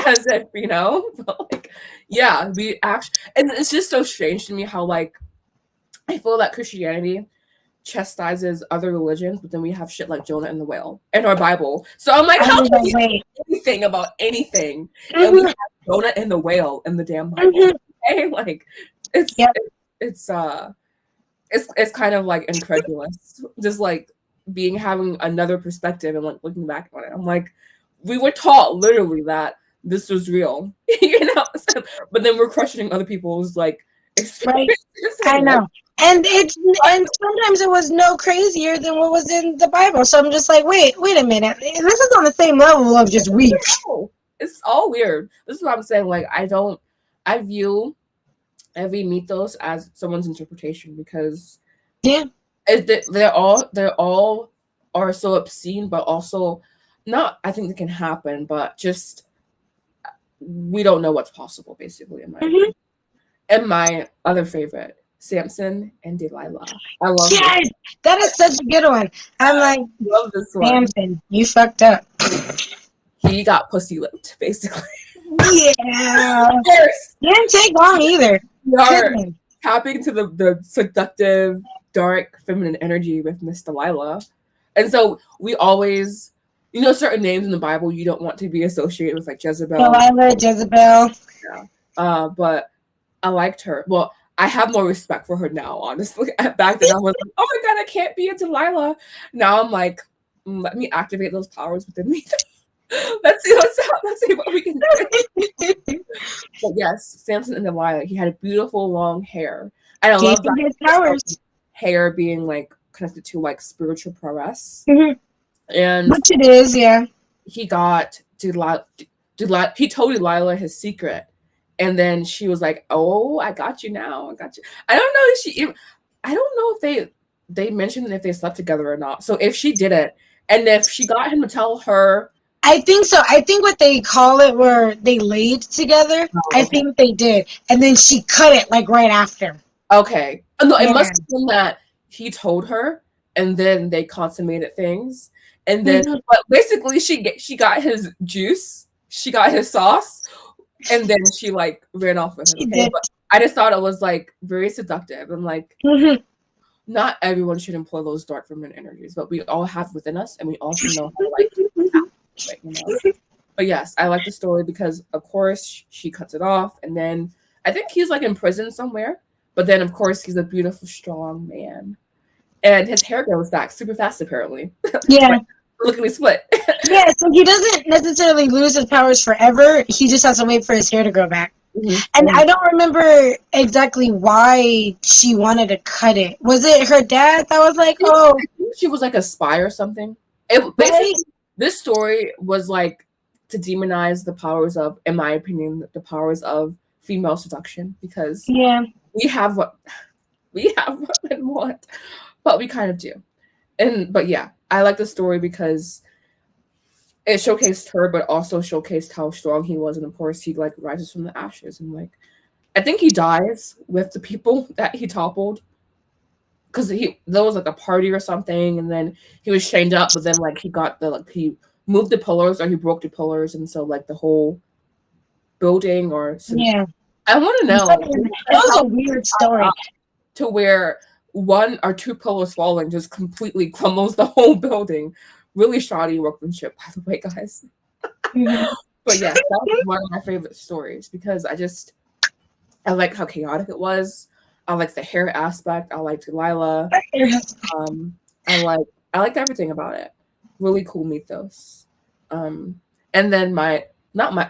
as if, but like, yeah, we actually, and it's just so strange to me how like I feel that Christianity chastises other religions, but then we have shit like Jonah and the whale in our Bible. So I'm like, I how was can like, we wait. say anything about anything and we have Jonah and the whale in the damn Bible? Okay? Like it's Yep. it's kind of like incredulous, just like having another perspective and like looking back on it. I'm like, we were taught literally that this was real, but then we're questioning other people's like Right. experiences. I know. And sometimes it was no crazier than what was in the Bible. So I'm just like, wait a minute. This is on the same level of just weird. It's all weird. This is what I'm saying. Like I view every mythos as someone's interpretation because Yeah. they're all are so obscene, but also not. I think it can happen, but just we don't know what's possible. Basically, in my opinion. And my other favorite, Samson and Delilah. I love Yes, that is such a good one. I'm like, love this one. Samson, you fucked up. He got pussy lipped, basically. Yeah. Of course. Didn't take long either. We are tapping to the seductive, dark, feminine energy with Miss Delilah. And so we always, certain names in the Bible you don't want to be associated with, like Jezebel. Delilah, Jezebel. Yeah. But I liked her. Well, I have more respect for her now, honestly. Back then I was like, oh my God, I can't be a Delilah. Now I'm like, let me activate those powers within me. Let's see what we can do. But yes, Samson and Delilah, he had beautiful long hair. And I love that his powers. Hair being like connected to like spiritual prowess. And which it is, yeah. He got Delilah, he told Delilah his secret. And then she was like, oh, I got you now. I got you. I don't know if they mentioned if they slept together or not. So if she did it, and if she got him to tell her, I think so. I think what they call it were they laid together. Oh, okay. I think they did. And then she cut it like right after. Okay. No, it must have been that he told her and then they consummated things. And then but basically she got his juice, she got his sauce, and then she like ran off with him. Okay? But I just thought it was like very seductive and like not everyone should employ those dark feminine energies, but we all have within us and we also know how to like But yes, I like the story because of course she cuts it off and then I think he's like in prison somewhere, but then of course he's a beautiful strong man and his hair grows back super fast apparently. Yeah. Look at me split. Yeah, so he doesn't necessarily lose his powers forever. He just has to wait for his hair to grow back. And I don't remember exactly why she wanted to cut it. Was it her dad that was like, oh, she was like a spy or something? It basically this story was like to demonize the powers of, in my opinion, the powers of female seduction because we have what we want, but we kind of do. But yeah, I like the story because it showcased her, but also showcased how strong he was, and of course he like rises from the ashes and like I think he dies with the people that he toppled because there was like a party or something, and then he was chained up, but then like he got he moved the pillars or he broke the pillars, and so like the whole building or I want to know. That was a weird story to where one or two pillars falling just completely crumbles the whole building. Really shoddy workmanship, by the way, guys. But yeah, that was one of my favorite stories because I like how chaotic it was. I like the hair aspect. I liked Delilah. I liked everything about it. really cool mythos. And then I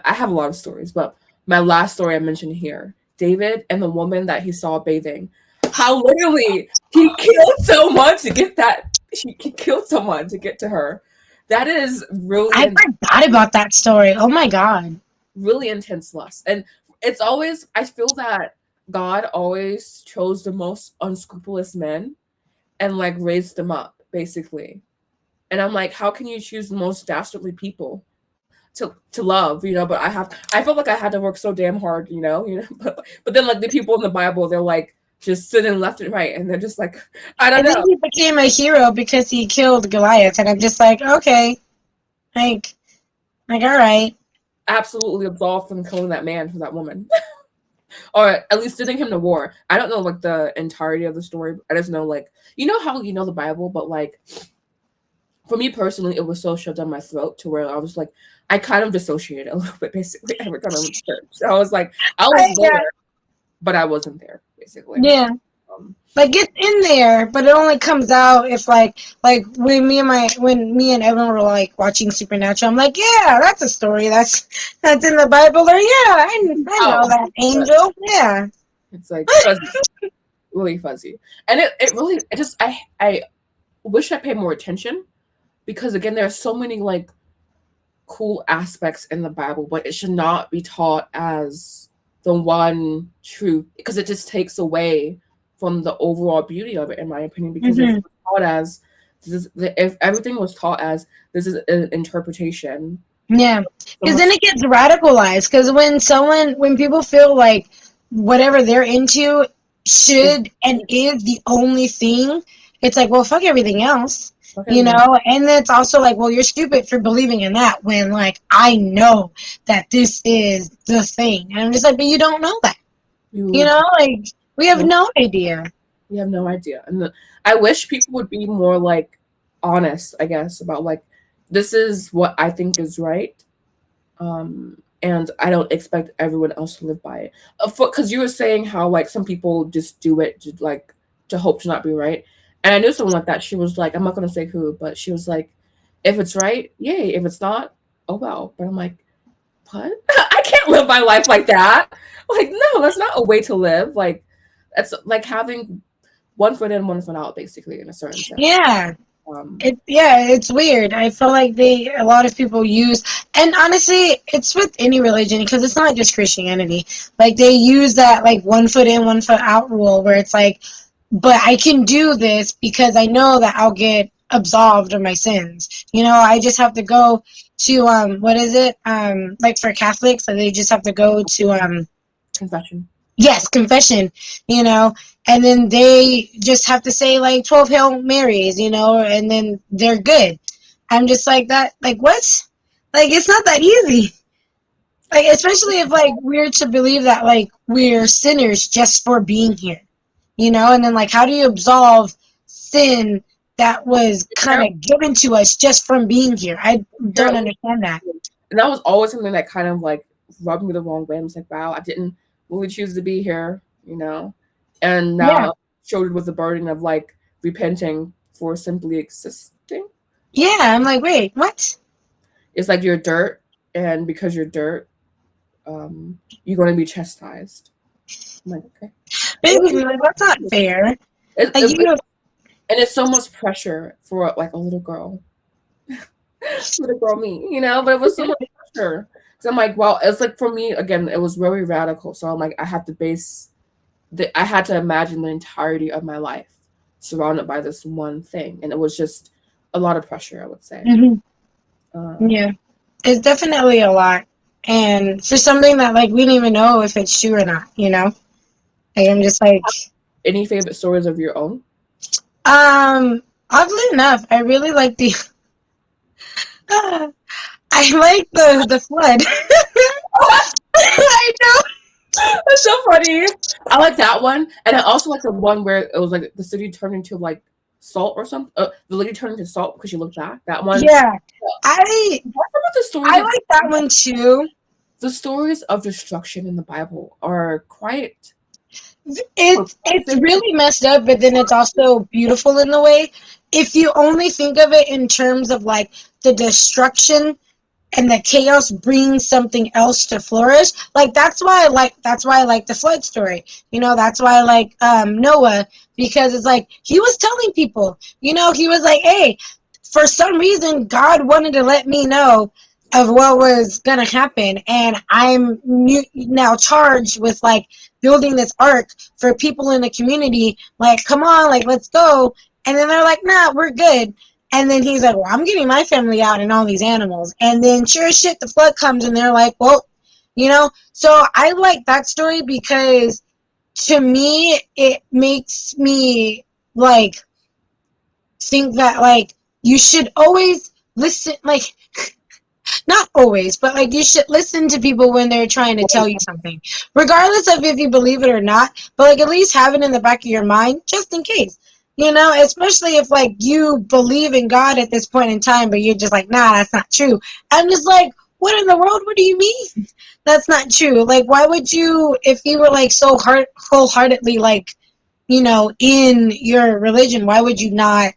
have a lot of stories, but my last story I mentioned here, David and the woman that he saw bathing, how literally he killed someone to get that. He killed someone to get to her. That is really I forgot about that story. Oh my god. really intense lust. And it's always, I feel that God always chose the most unscrupulous men and like raised them up, basically. And I'm like, how can you choose the most dastardly people to love, you know? But I felt like I had to work so damn hard, you know. But then like the people in the Bible, they're like just sitting left and right, and they're just like, I don't And then know. he became a hero because he killed Goliath, and I'm just like, okay, like all right. Absolutely absolved from killing that man for that woman. Or at least sending him to war. I don't know like the entirety of the story. I just know like how you know the Bible, but like for me personally, it was so shoved down my throat to where I was like, I kind of dissociated a little bit basically every time I went to church. So I was like, I was there, but I wasn't there basically. Yeah. Like it's in there, but it only comes out if like when me and Evan were like watching Supernatural, I'm like, yeah, that's a story that's in the Bible, or yeah, I know that angel, yeah. It's like fuzzy, really fuzzy, and it really it just I wish I paid more attention, because again there's so many like cool aspects in the Bible, but it should not be taught as the one truth, because it just takes away from the overall beauty of it, in my opinion. Because if it was taught as if everything was taught as this is an interpretation, yeah, because then it gets radicalized. Because when people feel like whatever they're into should and is the only thing, it's like, well, fuck everything else. You know, and it's also like, well, you're stupid for believing in that when, like, I know that this is the thing. And I'm just like, but you don't know that. You know, like, we have no idea. We have no idea. And I wish people would be more, like, honest, I guess, about, like, this is what I think is right. And I don't expect everyone else to live by it. Because you were saying how, like, some people just do it to hope to not be right. And I knew someone like that. She was like, I'm not going to say who, but she was like, if it's right, yay. If it's not, oh well. But I'm like, what? I can't live my life like that. Like, no, that's not a way to live. Like, that's like having one foot in, one foot out, basically, in a certain sense. Yeah. It's weird. I feel like a lot of people use, and honestly, it's with any religion, because it's not just Christianity. Like, they use that, like, one foot in, one foot out rule, where it's like, but I can do this because I know that I'll get absolved of my sins. You know, I just have to go to what is it? Like for Catholics, so they just have to go to confession. Yes, confession, you know, and then they just have to say like 12 Hail Marys, you know, and then they're good. I'm just like that, like what? Like it's not that easy. Like especially if like we're to believe that like we're sinners just for being here. You know, and then like how do you absolve sin that was kind of given to us just from being here? I don't understand that. And that was always something that kind of like rubbed me the wrong way. I was like, wow, I didn't really choose to be here, you know? And now I'm shouldered with the burden of like repenting for simply existing. Yeah, I'm like, wait, what? It's like you're dirt, and because you're dirt, you're going to be chastised. I'm like, okay. Basically, like, that's not fair. And it's so much pressure for like a little girl. Little girl me, you know, but it was so much pressure. So I'm like, well, it's like for me, again, it was very radical. So I'm like, I had to imagine the entirety of my life surrounded by this one thing. And it was just a lot of pressure, I would say. Yeah, it's definitely a lot. And for something that like we don't even know if it's true or not, you know? Like, I'm just like, any favorite stories of your own? Oddly enough, I really like I like the flood. I know. That's so funny. I like that one, and I also like the one where it was like the city turned into like salt or something. The lady turned into salt because she looked back. That one. Yeah, I the stories. I like that one too. The stories of destruction in the Bible are quite. It's really messed up, but then it's also beautiful in the way. if you only think of it in terms of like the destruction and the chaos brings something else to flourish. Like that's why I like the flood story. You know, that's why I like Noah, because it's like he was telling people, you know, he was like, hey, for some reason God wanted to let me know of what was gonna happen, and I'm now charged with like building this ark for people in the community. Like, come on, like let's go. And then they're like, nah, we're good. And then he's like, well, I'm getting my family out and all these animals. And then sure as shit, the flood comes and they're like, well, you know. So I like that story because to me, it makes me like think that like you should always listen, like not always, but like you should listen to people when they're trying to tell you something, regardless of if you believe it or not. But like at least have it in the back of your mind just in case. You know, especially if like you believe in God at this point in time, but you're just like, nah, that's not true. I'm just like, what in the world? What do you mean? That's not true. Like, why would you, if you were like so wholeheartedly like, you know, in your religion, why would you not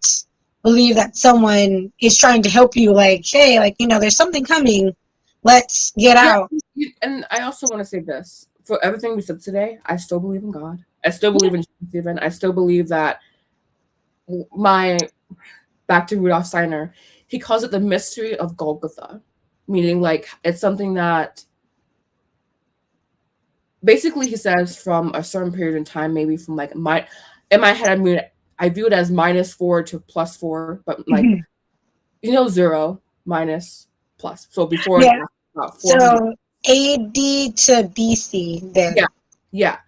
believe that someone is trying to help you? Like, hey, like, you know, there's something coming. Let's get out. And I also want to say this. For everything we said today, I still believe in God. I still believe in Stephen. I still believe that back to Rudolf Steiner, he calls it the mystery of Golgotha, meaning like it's something that basically he says from a certain period in time, maybe from like in my head, I mean, I view it as -4 to +4, but like, you know, 0 minus plus. So before Yeah. about 400. So AD to BC then. Yeah. Yeah.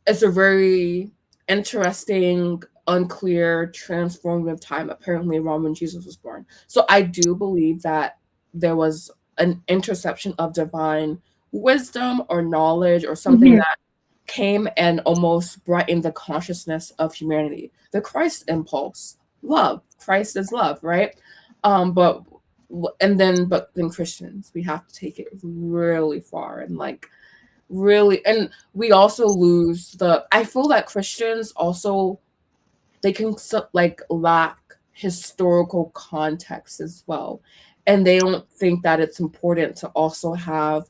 It's a very interesting, unclear, transformative time, apparently around when Jesus was born. So I do believe that there was an interception of divine wisdom or knowledge or something that came and almost brightened the consciousness of humanity. The Christ impulse, love. Christ is love, right? But then Christians, we have to take it really far and like really, and we also lose I feel that Christians also, they can like lack historical context as well, and they don't think that it's important to also have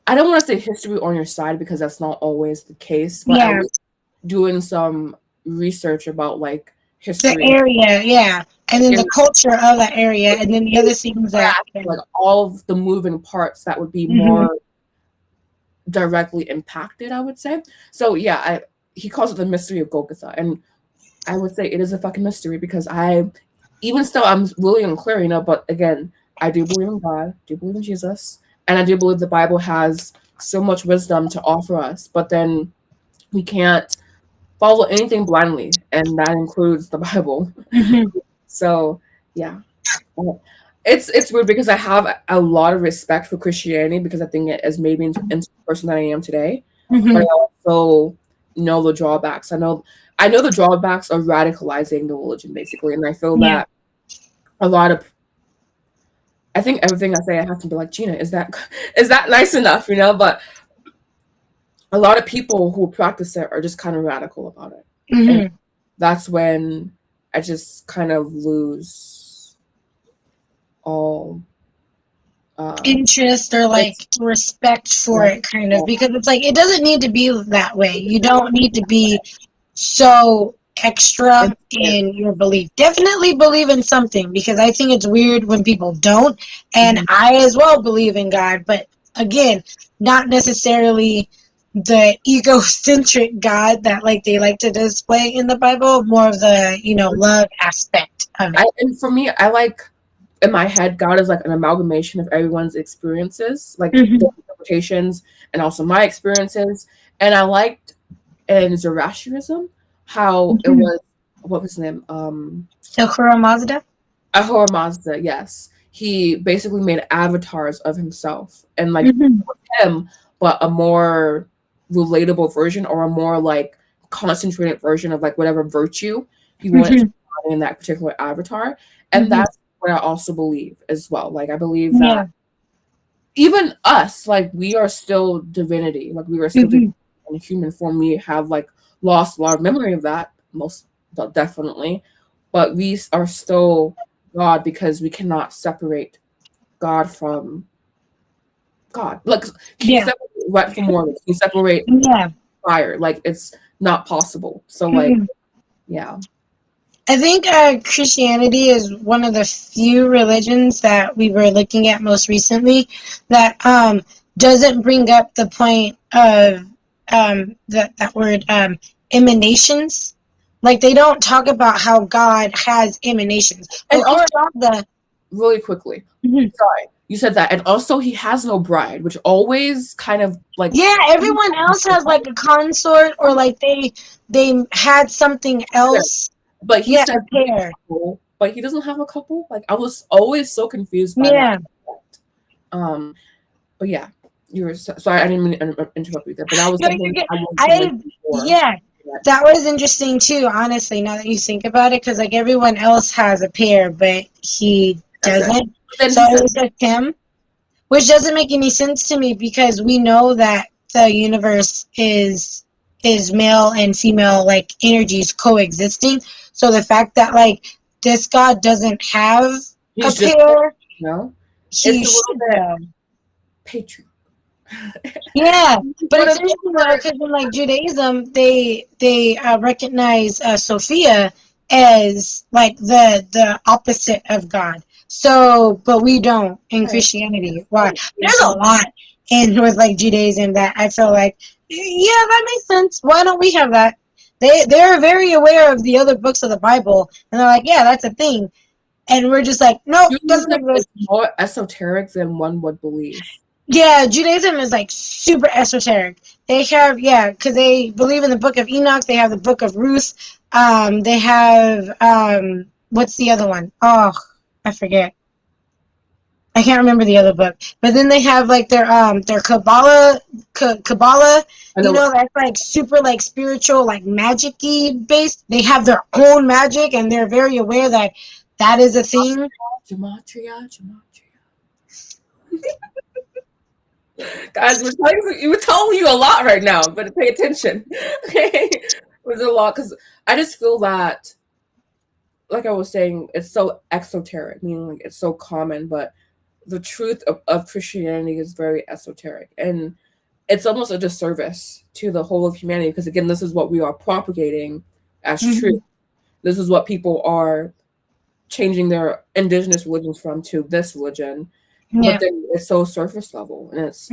I don't want to say history on your side because that's not always the case, but at least doing some research about like history, the area, and then the culture of that area, and then the other things that like all of the moving parts that would be more directly impacted, I would say. So yeah, he calls it the mystery of Golgotha, and I would say it is a fucking mystery because even still, I'm really unclear, you know. But again, I do believe in God, I do believe in Jesus, and I do believe the Bible has so much wisdom to offer us. But then we can't follow anything blindly, and that includes the Bible. So yeah. It's weird because I have a lot of respect for Christianity because I think it has made me into the person that I am today. But I also know the drawbacks. I know the drawbacks of radicalizing the religion basically, and I feel that I think everything I say I have to be like, Gina, is that nice enough, you know? But a lot of people who practice it are just kind of radical about it. And that's when I just kind of lose all interest or like respect for it, kind of, because it's like it doesn't need to be that way. You don't need to be so extra in your belief. Definitely believe in something, because I think it's weird when people don't, and I as well believe in God, but again, not necessarily the egocentric God that like they like to display in the Bible, more of the, you know, love aspect of it. And for me, I like, in my head, God is like an amalgamation of everyone's experiences, like the interpretations and also my experiences. And I liked in Zoroastrianism how it was, what was his name? Ahura Mazda? Ahura Mazda, yes. He basically made avatars of himself and like him, but a more relatable version or a more like concentrated version of like whatever virtue he wanted to find in that particular avatar. And that's what I also believe as well. Like I believe that even us, like we are still divinity, like we are still in human form. We have like lost a lot of memory of that, most definitely, but we are still God because we cannot separate God from God. Like, can you Yeah. separate wet from warm? Can you separate Yeah. fire? Like, it's not possible. So, like, yeah. I think Christianity is one of the few religions that we were looking at most recently that doesn't bring up the point of that word emanations. Like, they don't talk about how God has emanations. And Before also, all the really quickly, sorry, you said that, and also he has no bride, which always kind of like yeah, everyone else has like a consort or like they had something else. But he Yeah, said a pair. couple, but he doesn't have a couple. Like, I was always so confused by Yeah. that. But yeah, you were sorry. I didn't mean to interrupt you there, but that was No, something I wanted to mention before. yeah, that was interesting too. Honestly, now that you think about it, because like everyone else has a pair, but he doesn't. Then So it was just him, which doesn't make any sense to me because we know that the universe is male and female like energies coexisting. So the fact that like this God doesn't have a he's just, pair, you know, he it's a little should bit though. patriarchal. Yeah, but But it's it's interesting though because in like Judaism, they recognize Sophia as like the opposite of God. So, but we don't in right. Christianity. Why? There's a lot in with like Judaism that I feel like, yeah, that makes sense. Why don't we have that? They're very aware of the other books of the Bible, and they're like, yeah, that's a thing, and we're just like, nope, doesn't Judaism exist. is more esoteric than one would believe. Yeah, Judaism is like super esoteric. They have, yeah, because they believe in the book of Enoch. They have the book of Ruth. They have, what's the other one? Oh, I forget. I can't remember the other book. But then they have like their Kabbalah, Kabbalah. You know, that's like super like spiritual, like magic-y based. They have their own magic, and they're very aware that that is a thing. Gematria. Guys, we're telling you a lot right now, but pay attention. Okay, there's a lot because I just feel that, like I was saying, it's so exoteric, meaning like it's so common, but the truth of Christianity is very esoteric, and it's almost a disservice to the whole of humanity because again, this is what we are propagating as truth. This is what people are changing their indigenous religions from to this religion. Yeah. But then it's so surface level, and it's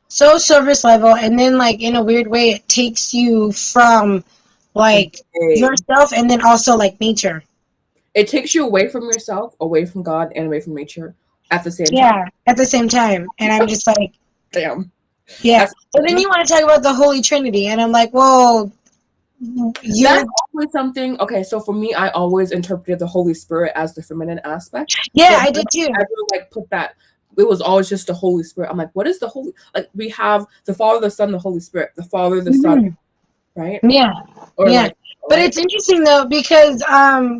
so surface level, and then like in a weird way, it takes you from like yourself, and then also like nature. It takes you away from yourself, away from God, and away from nature at the same time. Yeah, at the same time, and I'm just like, damn. Yeah, but then you want to talk about the Holy Trinity, and I'm like, well, that's always something. Okay, so for me, I always interpreted the Holy Spirit as the feminine aspect. Yeah, I did too. I really like put that. It was always just the Holy Spirit. I'm like, what is the Holy? Like we have the Father, the Son, the Holy Spirit. The Father, the Son, right? Yeah, or yeah. Like, but it's interesting though because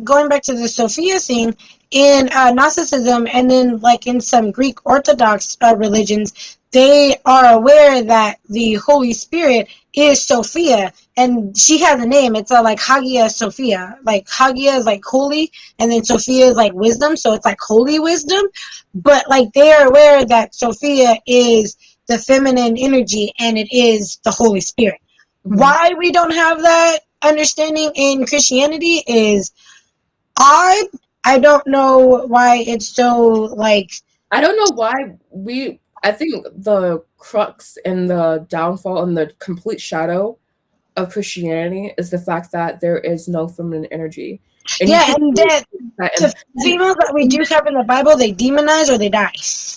going back to the Sophia thing in Gnosticism, and then like in some Greek Orthodox religions, they are aware that the Holy Spirit is Sophia, and she has a name. It's like Hagia Sophia. Like Hagia is like holy, and then Sophia is like wisdom, so it's like holy wisdom. But like they are aware that Sophia is the feminine energy, and it is the Holy Spirit. Why we don't have that understanding in Christianity is odd. I don't know why it's so like. I don't know why I think the crux and the downfall and the complete shadow of Christianity is the fact that there is no feminine energy. And and that the females that we do have in the Bible, they demonize or they die.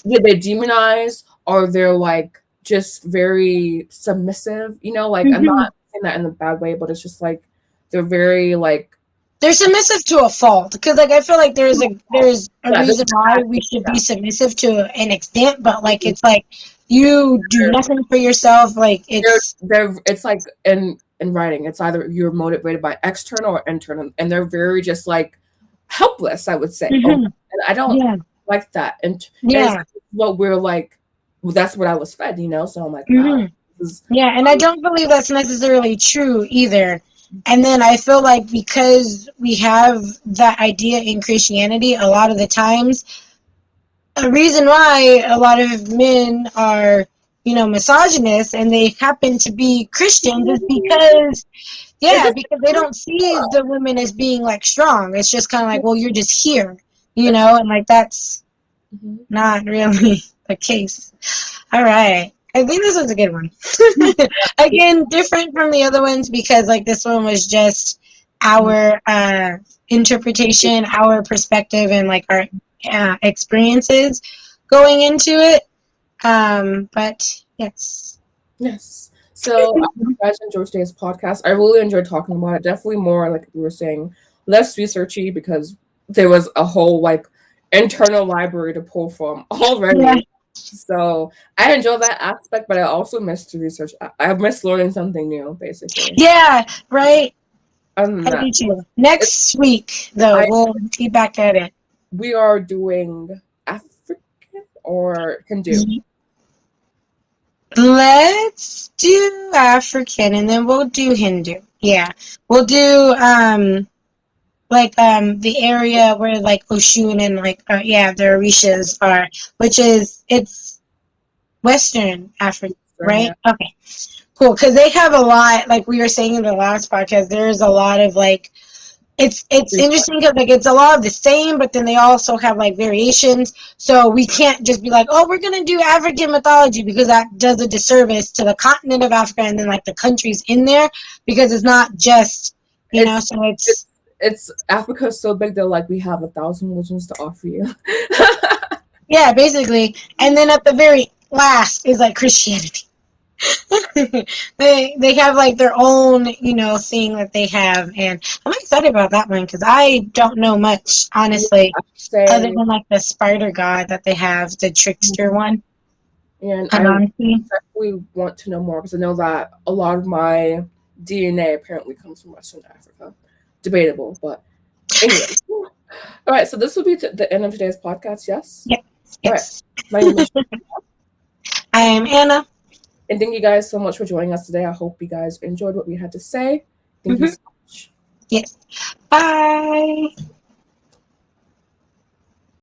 Yeah, they demonize, or they're like just very submissive. You know, like I'm not saying that in a bad way, but it's just like they're very like they're submissive to a fault, because like I feel like there's a reason why we should be submissive to an extent, but like it's like you do nothing for yourself. Like it's like in writing, it's either you're motivated by external or internal, and they're very just like helpless, I would say. And I don't like that. And what we're like, well, that's what I was fed, you know. So I'm like, wow. And I don't believe that's necessarily true either. And then I feel like because we have that idea in Christianity, a lot of the times, a reason why a lot of men are, misogynist and they happen to be Christians is because, because they don't see the women as being like strong. It's just kind of like, well, you're just here, and like that's not really the case. All right. I think this was a good one. Again, different from the other ones because like this one was just our interpretation, our perspective, and like our experiences going into it. But yes. Yes. So I hope you guys enjoyed today's podcast. I really enjoyed talking about it. Definitely more, like we were saying, less researchy because there was a whole like internal library to pull from already. Yeah. So I enjoy that aspect, but I also miss the research. I miss learning something new, basically. Yeah, right. I do too. Next week, though, we'll be back at it. We are doing African or Hindu. Let's do African and then we'll do Hindu. Yeah. We'll do the area where like Oshun and like the Orishas are, which is it's Western Africa, right? Yeah. Okay. Cool, because they have a lot, like we were saying in the last podcast, there's a lot of like it's interesting because like it's a lot of the same, but then they also have like variations. So we can't just be like, oh, we're gonna do African mythology because that does a disservice to the continent of Africa and then like the countries in there because it's not just so it's Africa's so big they're like we have 1,000 religions to offer you. Yeah, basically, and then at the very last is like Christianity. they have like their own thing that they have, and I'm excited about that one because I don't know much honestly other than like the spider god that they have, the trickster one. And I definitely want to know more because I know that a lot of my DNA apparently comes from Western Africa. Debatable, but anyway. All right, so this will be the end of today's podcast. Yes. Yep. All right. My name is I am Anna. And thank you guys so much for joining us today. I hope you guys enjoyed what we had to say. Thank you so much. Yes. Bye.